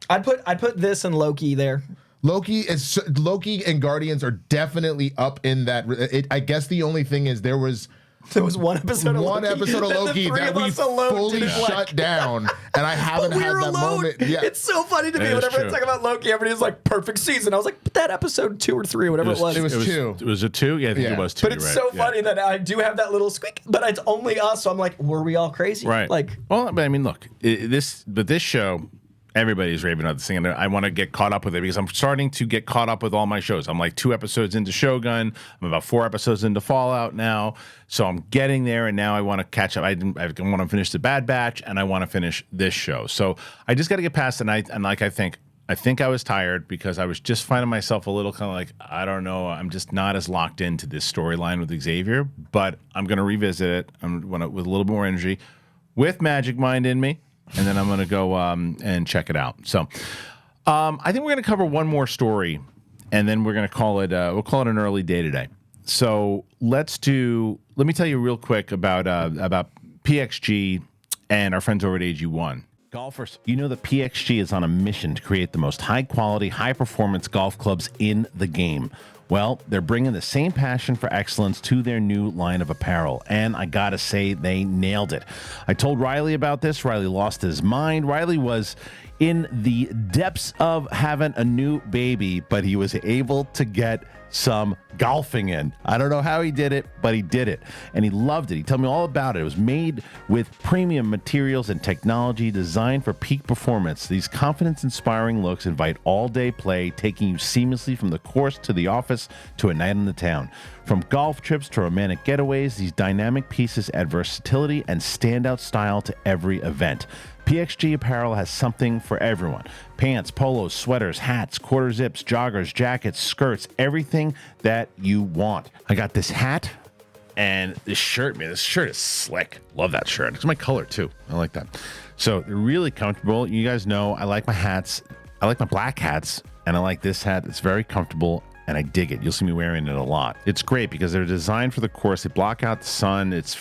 I'd put this and Loki there. Loki and Guardians are definitely up in that. I guess the only thing is there was one episode of Loki. That we fully shut down, and I haven't we had were that alone. moment. Yeah. It's so funny to me That is whenever I true. talk about Loki, everybody's like, perfect season. I was like, but that episode 2 or 3 or whatever it was. It was 2. Was it 2? Yeah, I think Yeah. it was 2. But it's you're so right. Yeah. funny that I do have that little squeak, but it's only us. So I'm like, were we all crazy? Right. Like, well, but I mean, look, this show, everybody's raving about this thing, and I want to get caught up with it because I'm starting to get caught up with all my shows. I'm like 2 episodes into Shogun. I'm about 4 episodes into Fallout now. So I'm getting there, and now I want to catch up. I want to finish the Bad Batch, and I want to finish this show. So I just got to get past the night, and like I think I was tired because I was just finding myself a little kind of like, I don't know, I'm just not as locked into this storyline with Xavier, but I'm going to revisit it. With a little more energy, with Magic Mind in me. And then I'm going to go and check it out. So I think we're going to cover one more story, and then we're going to call it. We'll call it an early day today. So let me tell you real quick about PXG and our friends over at AG1. Golfers, you know that PXG is on a mission to create the most high-quality, high-performance golf clubs in the game. Well, they're bringing the same passion for excellence to their new line of apparel, and I gotta say, they nailed it. I told Riley about this. Riley lost his mind. Riley was in the depths of having a new baby, but he was able to get some golfing in. I don't know how he did it, but he did it. And he loved it. He told me all about it. It was made with premium materials and technology designed for peak performance. These confidence-inspiring looks invite all-day play, taking you seamlessly from the course to the office to a night in the town. From golf trips to romantic getaways, these dynamic pieces add versatility and standout style to every event. PXG apparel has something for everyone. Pants, polos, sweaters, hats, quarter zips, joggers, jackets, skirts, everything that you want. I got this hat and this shirt, man. This shirt is slick. Love that shirt. It's my color too. I like that. So they're really comfortable. You guys know I like my hats. I like my black hats, and I like this hat. It's very comfortable, and I dig it. You'll see me wearing it a lot. It's great because they're designed for the course. They block out the sun. This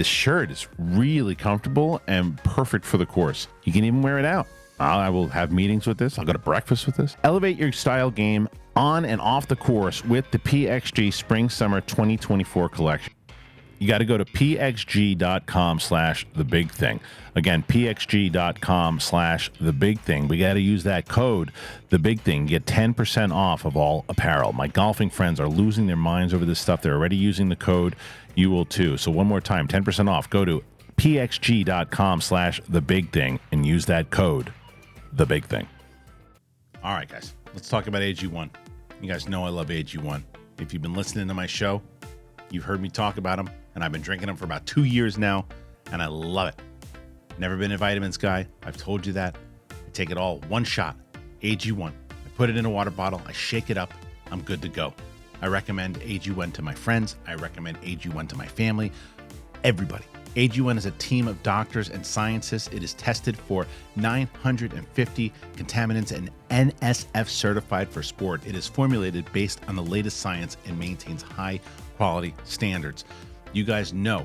shirt is really comfortable and perfect for the course. You can even wear it out. I will have meetings with this. I'll go to breakfast with this. Elevate your style game on and off the course with the PXG Spring Summer 2024 collection. You got to go to pxg.com/thebigthing. Again, pxg.com/thebigthing. We got to use that code, thebigthing. Get 10% off of all apparel. My golfing friends are losing their minds over this stuff. They're already using the code. You will too. So one more time, 10% off. Go to pxg.com/thebigthing and use that code, thebigthing. All right, guys, let's talk about AG1. You guys know I love AG1. If you've been listening to my show, you've heard me talk about them, and I've been drinking them for about 2 years now, and I love it. Never been a vitamins guy. I've told you that. I take it all one shot, AG1. I put it in a water bottle. I shake it up. I'm good to go. I recommend AG1 to my friends. I recommend AG1 to my family. Everybody. AG1 is a team of doctors and scientists. It is tested for 950 contaminants and NSF certified for sport. It is formulated based on the latest science and maintains high quality standards. You guys know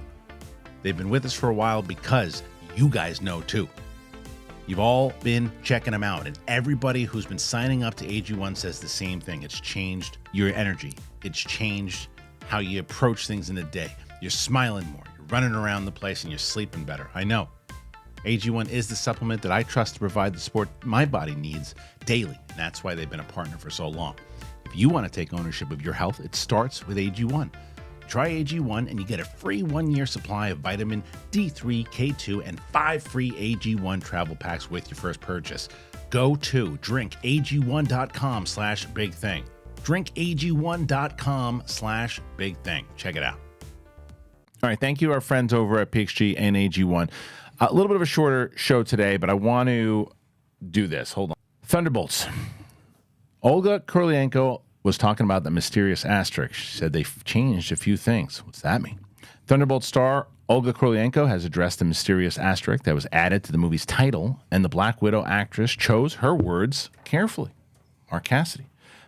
they've been with us for a while because you guys know too. You've all been checking them out, and everybody who's been signing up to AG1 says the same thing. It's changed your energy. It's changed how you approach things in the day. You're smiling more. You're running around the place, and you're sleeping better. I know. AG1 is the supplement that I trust to provide the support my body needs daily, and that's why they've been a partner for so long. If you want to take ownership of your health, it starts with AG1. Try AG1 and you get a free 1-year supply of vitamin D3, K2, and 5 free AG1 travel packs with your first purchase. Go to drinkag1.com/bigthing. drinkag1.com/bigthing. Check it out. All right, thank you, our friends over at PXG and AG1. A little bit of a shorter show today, but I want to do this. Hold on. Thunderbolts. Olga Kurylenko was talking about the mysterious asterisk. She said they've changed a few things. What's that mean? Thunderbolt star Olga Kurylenko has addressed the mysterious asterisk that was added to the movie's title, and the Black Widow actress chose her words carefully. Mark Cassidy.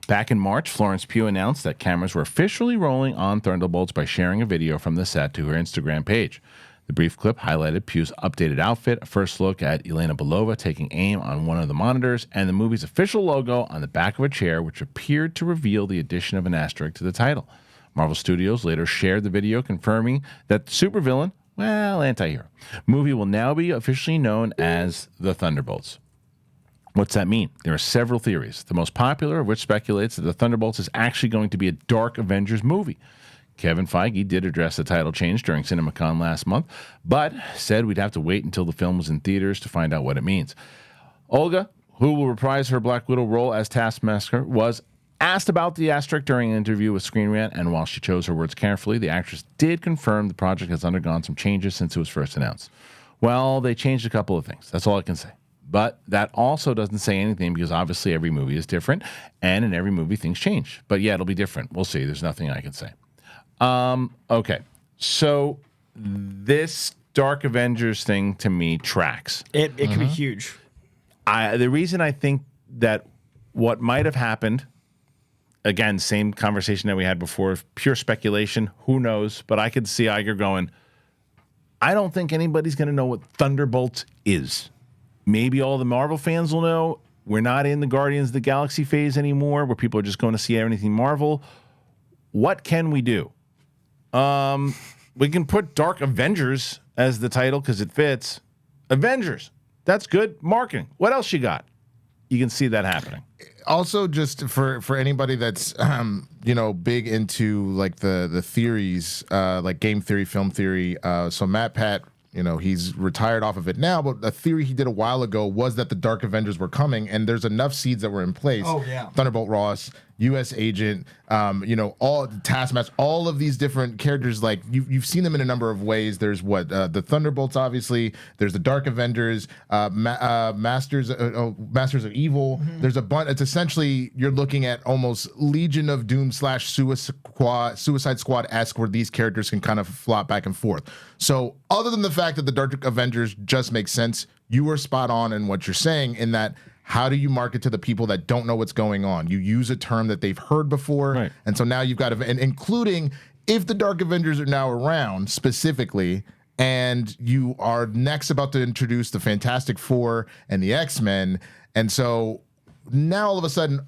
Back in March, Florence Pugh announced that cameras were officially rolling on Thunderbolts by sharing a video from the set to her Instagram page. The brief clip highlighted Pugh's updated outfit, a first look at Elena Belova taking aim on one of the monitors, and the movie's official logo on the back of a chair, which appeared to reveal the addition of an asterisk to the title. Marvel Studios later shared the video confirming that the supervillain, anti-hero, movie will now be officially known as The Thunderbolts. What's that mean? There are several theories, the most popular of which speculates that The Thunderbolts is actually going to be a Dark Avengers movie. Kevin Feige did address the title change during CinemaCon last month, but said we'd have to wait until the film was in theaters to find out what it means. Olga, who will reprise her Black Widow role as Taskmaster, was asked about the asterisk during an interview with Screen Rant, and while she chose her words carefully, the actress did confirm the project has undergone some changes since it was first announced. Well, they changed a couple of things. That's all I can say. But that also doesn't say anything because obviously every movie is different, and in every movie things change. But yeah, it'll be different. We'll see. There's nothing I can say. Okay, so this Dark Avengers thing to me tracks. It could be huge. The reason I think that what might have happened, again, same conversation that we had before, pure speculation, who knows, but I could see Iger going, I don't think anybody's going to know what Thunderbolts is. Maybe all the Marvel fans will know. We're not in the Guardians of the Galaxy phase anymore where people are just going to see everything Marvel. What can we do? We can put Dark Avengers as the title because it fits. Avengers. That's good marketing. What else you got? You can see that happening. Also, just for anybody that's big into like the theories, like game theory, film theory. So Matt Pat, he's retired off of it now, but a theory he did a while ago was that the Dark Avengers were coming, and there's enough seeds that were in place. Oh yeah, Thunderbolt Ross, U.S. Agent, all Taskmaster, all of these different characters. Like you've seen them in a number of ways. There's the Thunderbolts, obviously. There's the Dark Avengers, Masters of Evil. Mm-hmm. There's a bunch. It's essentially you're looking at almost Legion of Doom / Suicide Squad-esque, where these characters can kind of flop back and forth. So other than the fact that the Dark Avengers just makes sense, you were spot on in what you're saying in that. How do you market to the people that don't know what's going on? You use a term that they've heard before. Right. And so now you've got to, and including if the Dark Avengers are now around specifically, and you are next about to introduce the Fantastic Four and the X-Men. And so now all of a sudden,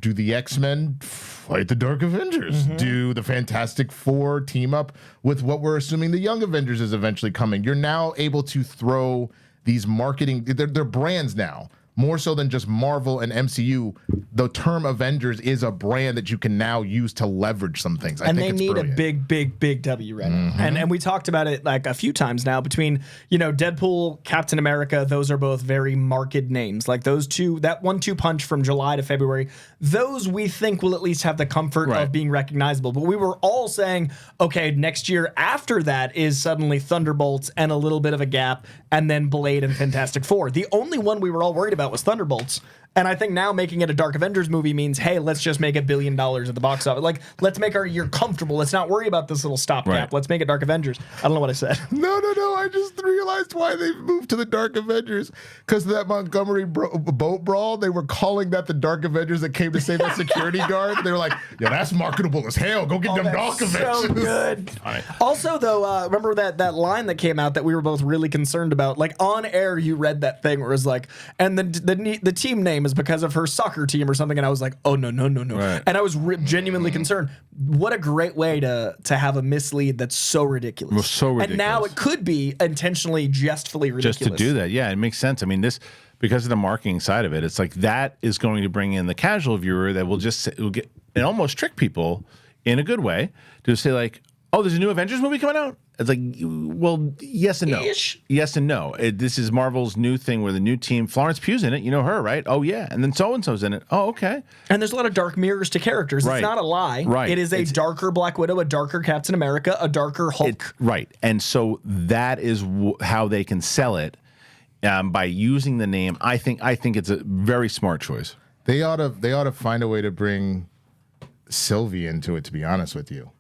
do the X-Men fight the Dark Avengers? Mm-hmm. Do the Fantastic Four team up with what we're assuming the Young Avengers is eventually coming? You're now able to throw these marketing, they're brands now. More so than just Marvel and MCU, the term Avengers is a brand that you can now use to leverage some things. And they need a big W right now. And we talked about it like a few times now between, Deadpool, Captain America, those are both very marketed names. Like those two, that 1-2 punch from July to February, those we think will at least have the comfort of being recognizable. But we were all saying, okay, next year after that is suddenly Thunderbolts and a little bit of a gap, and then Blade and Fantastic Four. The only one we were all worried about was Thunderbolts. And I think now making it a Dark Avengers movie means, hey, let's just make $1 billion at the box office. Like, let's make our year comfortable. Let's not worry about this little stopgap. Right. Let's make it Dark Avengers. I don't know what I said. No. I just realized why they moved to the Dark Avengers. Because of that Montgomery boat brawl, they were calling that the Dark Avengers that came to save that security guard. They were like, yeah, that's marketable as hell. Go get them Dark Avengers. So good. Also, though, remember that line that came out that we were both really concerned about? Like, on air, you read that thing where it was like, and the team name is because of her soccer team or something, and I was like, oh, no. Right. And I was genuinely concerned. What a great way to have a mislead that's so ridiculous. Well, so ridiculous. And now it could be intentionally jestfully ridiculous. Just to do that. Yeah, it makes sense. I mean, this, because of the marketing side of it, it's like that is going to bring in the casual viewer that will get and almost trick people in a good way to say like, oh, there's a new Avengers movie coming out? It's like, well, yes and no. Ish. Yes and no. This is Marvel's new thing where the new team, Florence Pugh's in it. You know her, right? Oh, yeah. And then so-and-so's in it. Oh, okay. And there's a lot of dark mirrors to characters. Right. It's not a lie. Right. It is a darker Black Widow, a darker Captain America, a darker Hulk. Right. And so that is how they can sell it by using the name. I think it's a very smart choice. They ought to find a way to bring Sylvie into it, to be honest with you.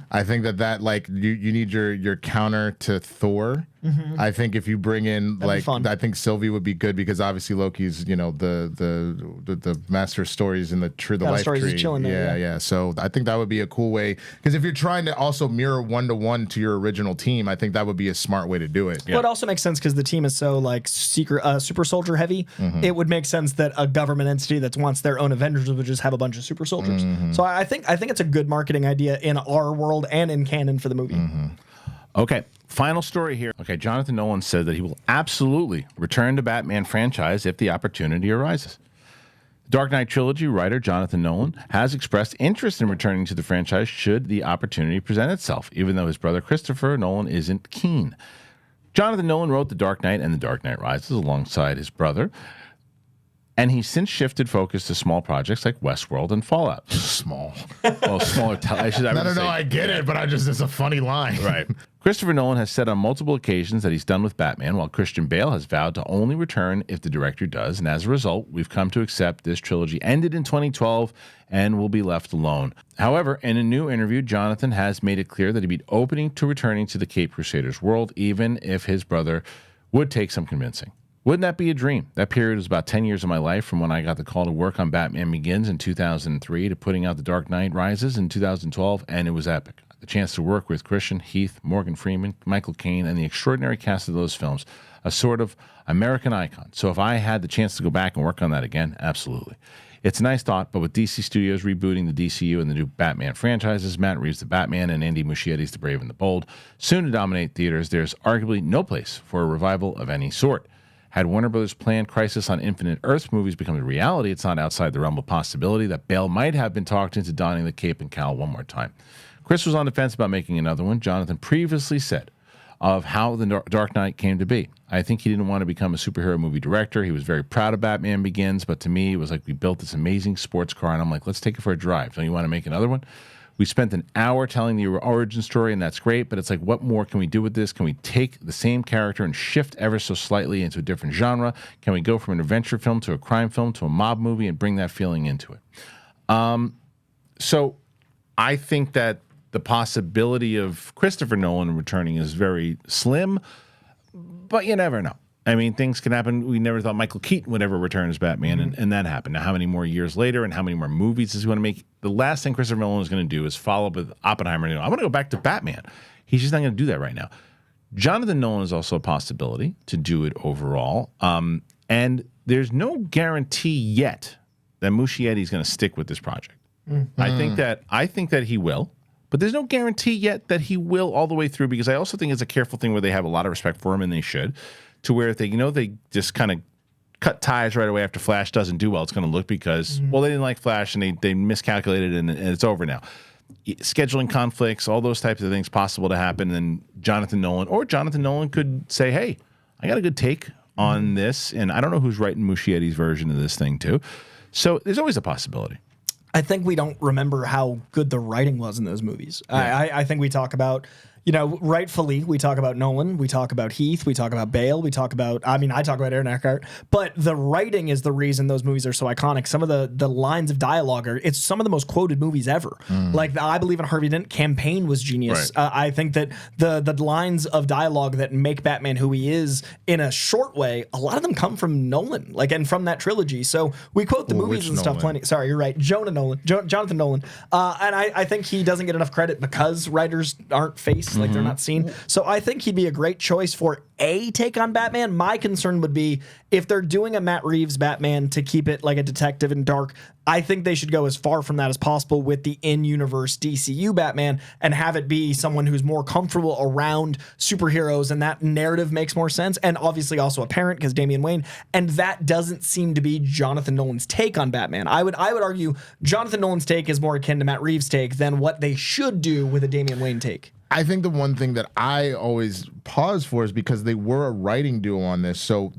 I think that like you need your counter to Thor. Mm-hmm. I think if you bring in I think Sylvie would be good because obviously Loki's the master of stories in the life tree. Chilling there, yeah. So I think that would be a cool way because if you're trying to also mirror 1-to-1 to your original team, I think that would be a smart way to do it. Yeah. Well, it also makes sense because the team is so like super soldier heavy. Mm-hmm. It would make sense that a government entity that wants their own Avengers would just have a bunch of super soldiers. Mm-hmm. So I think it's a good marketing idea in our world and in canon for the movie. Mm-hmm. Okay, final story here. Okay, Jonathan Nolan said that he will absolutely return to Batman franchise if the opportunity arises. Dark Knight trilogy writer Jonathan Nolan has expressed interest in returning to the franchise should the opportunity present itself, even though his brother Christopher Nolan isn't keen. Jonathan Nolan wrote The Dark Knight and The Dark Knight Rises alongside his brother, and he's since shifted focus to small projects like Westworld and Fallout. Small. Well, smaller. I get it, but it's a funny line. Right. Christopher Nolan has said on multiple occasions that he's done with Batman, while Christian Bale has vowed to only return if the director does. And as a result, we've come to accept this trilogy ended in 2012 and will be left alone. However, in a new interview, Jonathan has made it clear that he'd be open to returning to the Caped Crusaders world, even if his brother would take some convincing. Wouldn't that be a dream? That period was about 10 years of my life from when I got the call to work on Batman Begins in 2003 to putting out The Dark Knight Rises in 2012, and it was epic. The chance to work with Kristian, Heath, Morgan Freeman, Michael Caine, and the extraordinary cast of those films, a sort of American icon. So if I had the chance to go back and work on that again, absolutely. It's a nice thought, but with DC Studios rebooting the DCU and the new Batman franchises, Matt Reeves' The Batman and Andy Muschietti's The Brave and the Bold, soon to dominate theaters, there's arguably no place for a revival of any sort. Had Warner Brothers planned Crisis on Infinite Earths movies become a reality, it's not outside the realm of possibility that Bale might have been talked into donning the cape and cowl one more time. Chris was on the fence about making another one. Jonathan previously said of how the Dark Knight came to be. I think he didn't want to become a superhero movie director. He was very proud of Batman Begins, but to me, it was like we built this amazing sports car, and I'm like, let's take it for a drive. Don't you want to make another one? We spent an hour telling the origin story, and that's great, but it's like, what more can we do with this? Can we take the same character and shift ever so slightly into a different genre? Can we go from an adventure film to a crime film to a mob movie and bring that feeling into it? So I think that the possibility of Christopher Nolan returning is very slim, but you never know. I mean, things can happen. We never thought Michael Keaton would ever return as Batman, and that happened. Now, how many more years later and how many more movies does he want to make? The last thing Christopher Nolan is going to do is follow up with Oppenheimer. I want to go back to Batman. He's just not going to do that right now. Jonathan Nolan is also a possibility to do it overall. And there's no guarantee yet that Muschietti is going to stick with this project. I think that he will. But there's no guarantee yet that he will all the way through, because I also think it's a careful thing where they have a lot of respect for him, and they should, to where if they, they just kind of cut ties right away after Flash doesn't do well, it's going to look because, well, they didn't like Flash and they miscalculated and it's over now. Scheduling conflicts, all those types of things possible to happen. And Jonathan Nolan could say, hey, I got a good take on this. And I don't know who's writing Muschietti's version of this thing too. So there's always a possibility. I think we don't remember how good the writing was in those movies. Yeah. I think we talk about, rightfully, we talk about Nolan, we talk about Heath, we talk about Bale, I talk about Aaron Eckhart, but the writing is the reason those movies are so iconic. Some of the lines of dialogue it's some of the most quoted movies ever. Like the I Believe in Harvey Dent campaign was genius. Right. I think that the lines of dialogue that make Batman who he is in a short way, a lot of them come from Nolan, and from that trilogy. So we quote the movies and stuff plenty. Sorry, you're right. Jonathan Nolan. And I think he doesn't get enough credit because writers aren't faced, they're not seen. So I think he'd be a great choice for a take on Batman. My concern would be if they're doing a Matt Reeves Batman to keep it like a detective and dark, I think they should go as far from that as possible with the in-universe DCU Batman and have it be someone who's more comfortable around superheroes, and that narrative makes more sense, and obviously also a parent because Damian Wayne, and that doesn't seem to be Jonathan Nolan's take on Batman. I would argue Jonathan Nolan's take is more akin to Matt Reeves' take than what they should do with a Damian Wayne take. I think the one thing that I always pause for is because they were a writing duo on this. So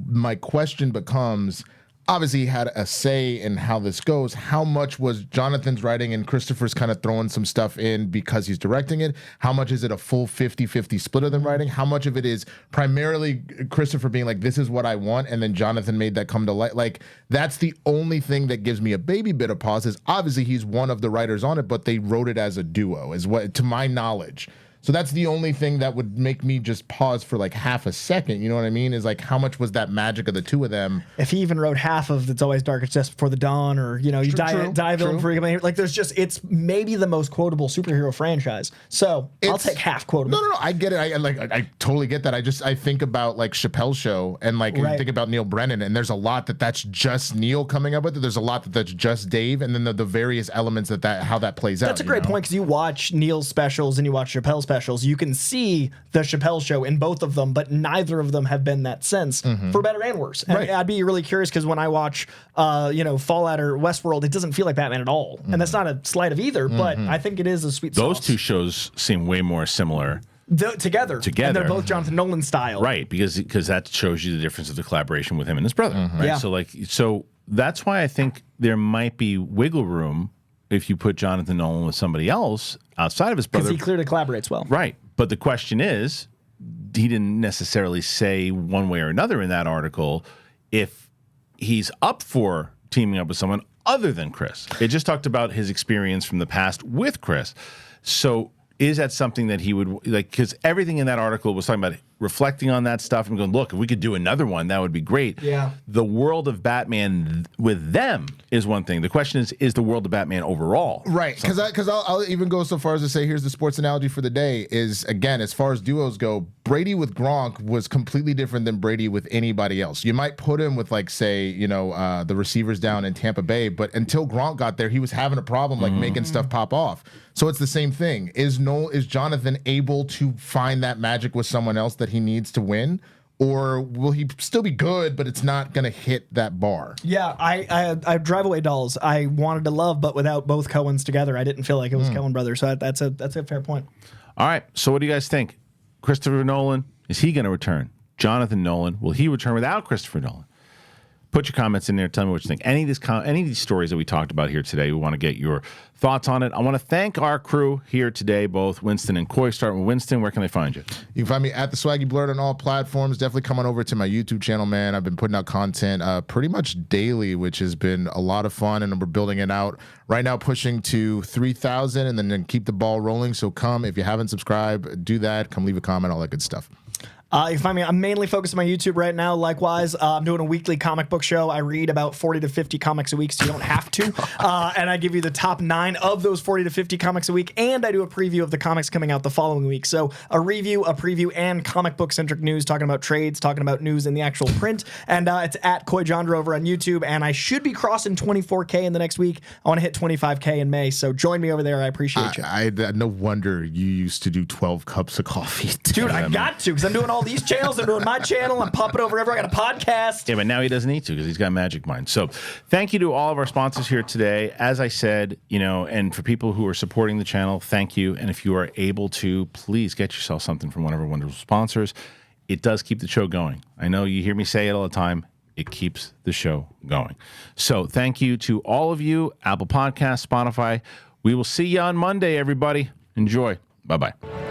my question becomes, obviously he had a say in how this goes. How much was Jonathan's writing and Christopher's kind of throwing some stuff in because he's directing it? How much is it a full 50-50 split of them writing? How much of it is primarily Christopher being like, this is what I want, and then Jonathan made that come to light? Like, that's the only thing that gives me a baby bit of pause is obviously he's one of the writers on it, but they wrote it as a duo, is what, to my knowledge. So that's the only thing that would make me just pause for like half a second. You know what I mean? Is like, how much was that magic of the two of them? If he even wrote half of It's Always Darkest Just Before the Dawn, or, you die villain for like, there's just, it's maybe the most quotable superhero franchise. So I'll take half quotable. No, I get it. I totally get that. I think about like Chappelle's Show and like you think about Neil Brennan, and there's a lot that's just Neil coming up with it. There's a lot that's just Dave, and then the various elements how that plays out. That's a great point, because you watch Neil's specials and you watch Chappelle's specials, you can see the Chappelle Show in both of them, but neither of them have been that since, for better and worse. And I'd be really curious, because when I watch, Fallout or Westworld, it doesn't feel like Batman at all, and that's not a slight of either. But I think it is a sweet. Those two shows seem way more similar. Together, and they're both Jonathan Nolan style, right? Because that shows you the difference of the collaboration with him and his brother, right? Yeah. So that's why I think there might be wiggle room if you put Jonathan Nolan with somebody else outside of his brother. Because he clearly collaborates well. Right. But the question is, he didn't necessarily say one way or another in that article if he's up for teaming up with someone other than Chris. It just talked about his experience from the past with Chris. So is that something that he would like? Because everything in that article was talking about reflecting on that stuff and going, look, if we could do another one, that would be great. Yeah. The world of Batman with them is one thing. The question is the world of Batman overall? Right. Because I'll even go so far as to say, here's the sports analogy for the day is, again, as far as duos go, Brady with Gronk was completely different than Brady with anybody else. You might put him with, like, say, the receivers down in Tampa Bay, but until Gronk got there, he was having a problem, like, making stuff pop off. So it's the same thing. Is Jonathan able to find that magic with someone else that he needs to win? or will he still be good, but it's not going to hit that bar? Yeah, I Drive Away Dolls I wanted to love, but without both Coens together, I didn't feel like it was Coen brothers. So that's a fair point. All right. So what do you guys think? Christopher Nolan, is he going to return? Jonathan Nolan, will he return without Christopher Nolan? Put your comments in there. Tell me what you think. Any of these stories that we talked about here today, we want to get your thoughts on it. I want to thank our crew here today, both Winston and Coy. Starting with Winston, where can they find you? You can find me at the Swaggy Blurred on all platforms. Definitely come on over to my YouTube channel, man. I've been putting out content pretty much daily, which has been a lot of fun, and we're building it out right now, pushing to 3,000, and then keep the ball rolling. So come, if you haven't subscribed, do that. Come leave a comment, all that good stuff. You can find me. I'm mainly focused on my YouTube right now. Likewise, I'm doing a weekly comic book show. I read about 40 to 50 comics a week, so you don't have to. And I give you the top 9 of those 40 to 50 comics a week, and I do a preview of the comics coming out the following week. So a review, a preview, and comic book centric news, talking about trades, talking about news in the actual print. And it's at Coy Jandra over on YouTube. And I should be crossing 24K in the next week. I want to hit 25K in May. So join me over there. I appreciate you. No wonder you used to do 12 cups of coffee. Dude, I got to, because I'm doing all these channels. I'm doing my channel. I'm popping over everywhere. I got a podcast. Yeah, but now he doesn't need to because he's got Magic Mind. So thank you to all of our sponsors here today. As I said, and for people who are supporting the channel, thank you. And if you are able to, please get yourself something from one of our wonderful sponsors. It does keep the show going. I know you hear me say it all the time. It keeps the show going. So thank you to all of you, Apple Podcasts, Spotify. We will see you on Monday, everybody. Enjoy. Bye-bye.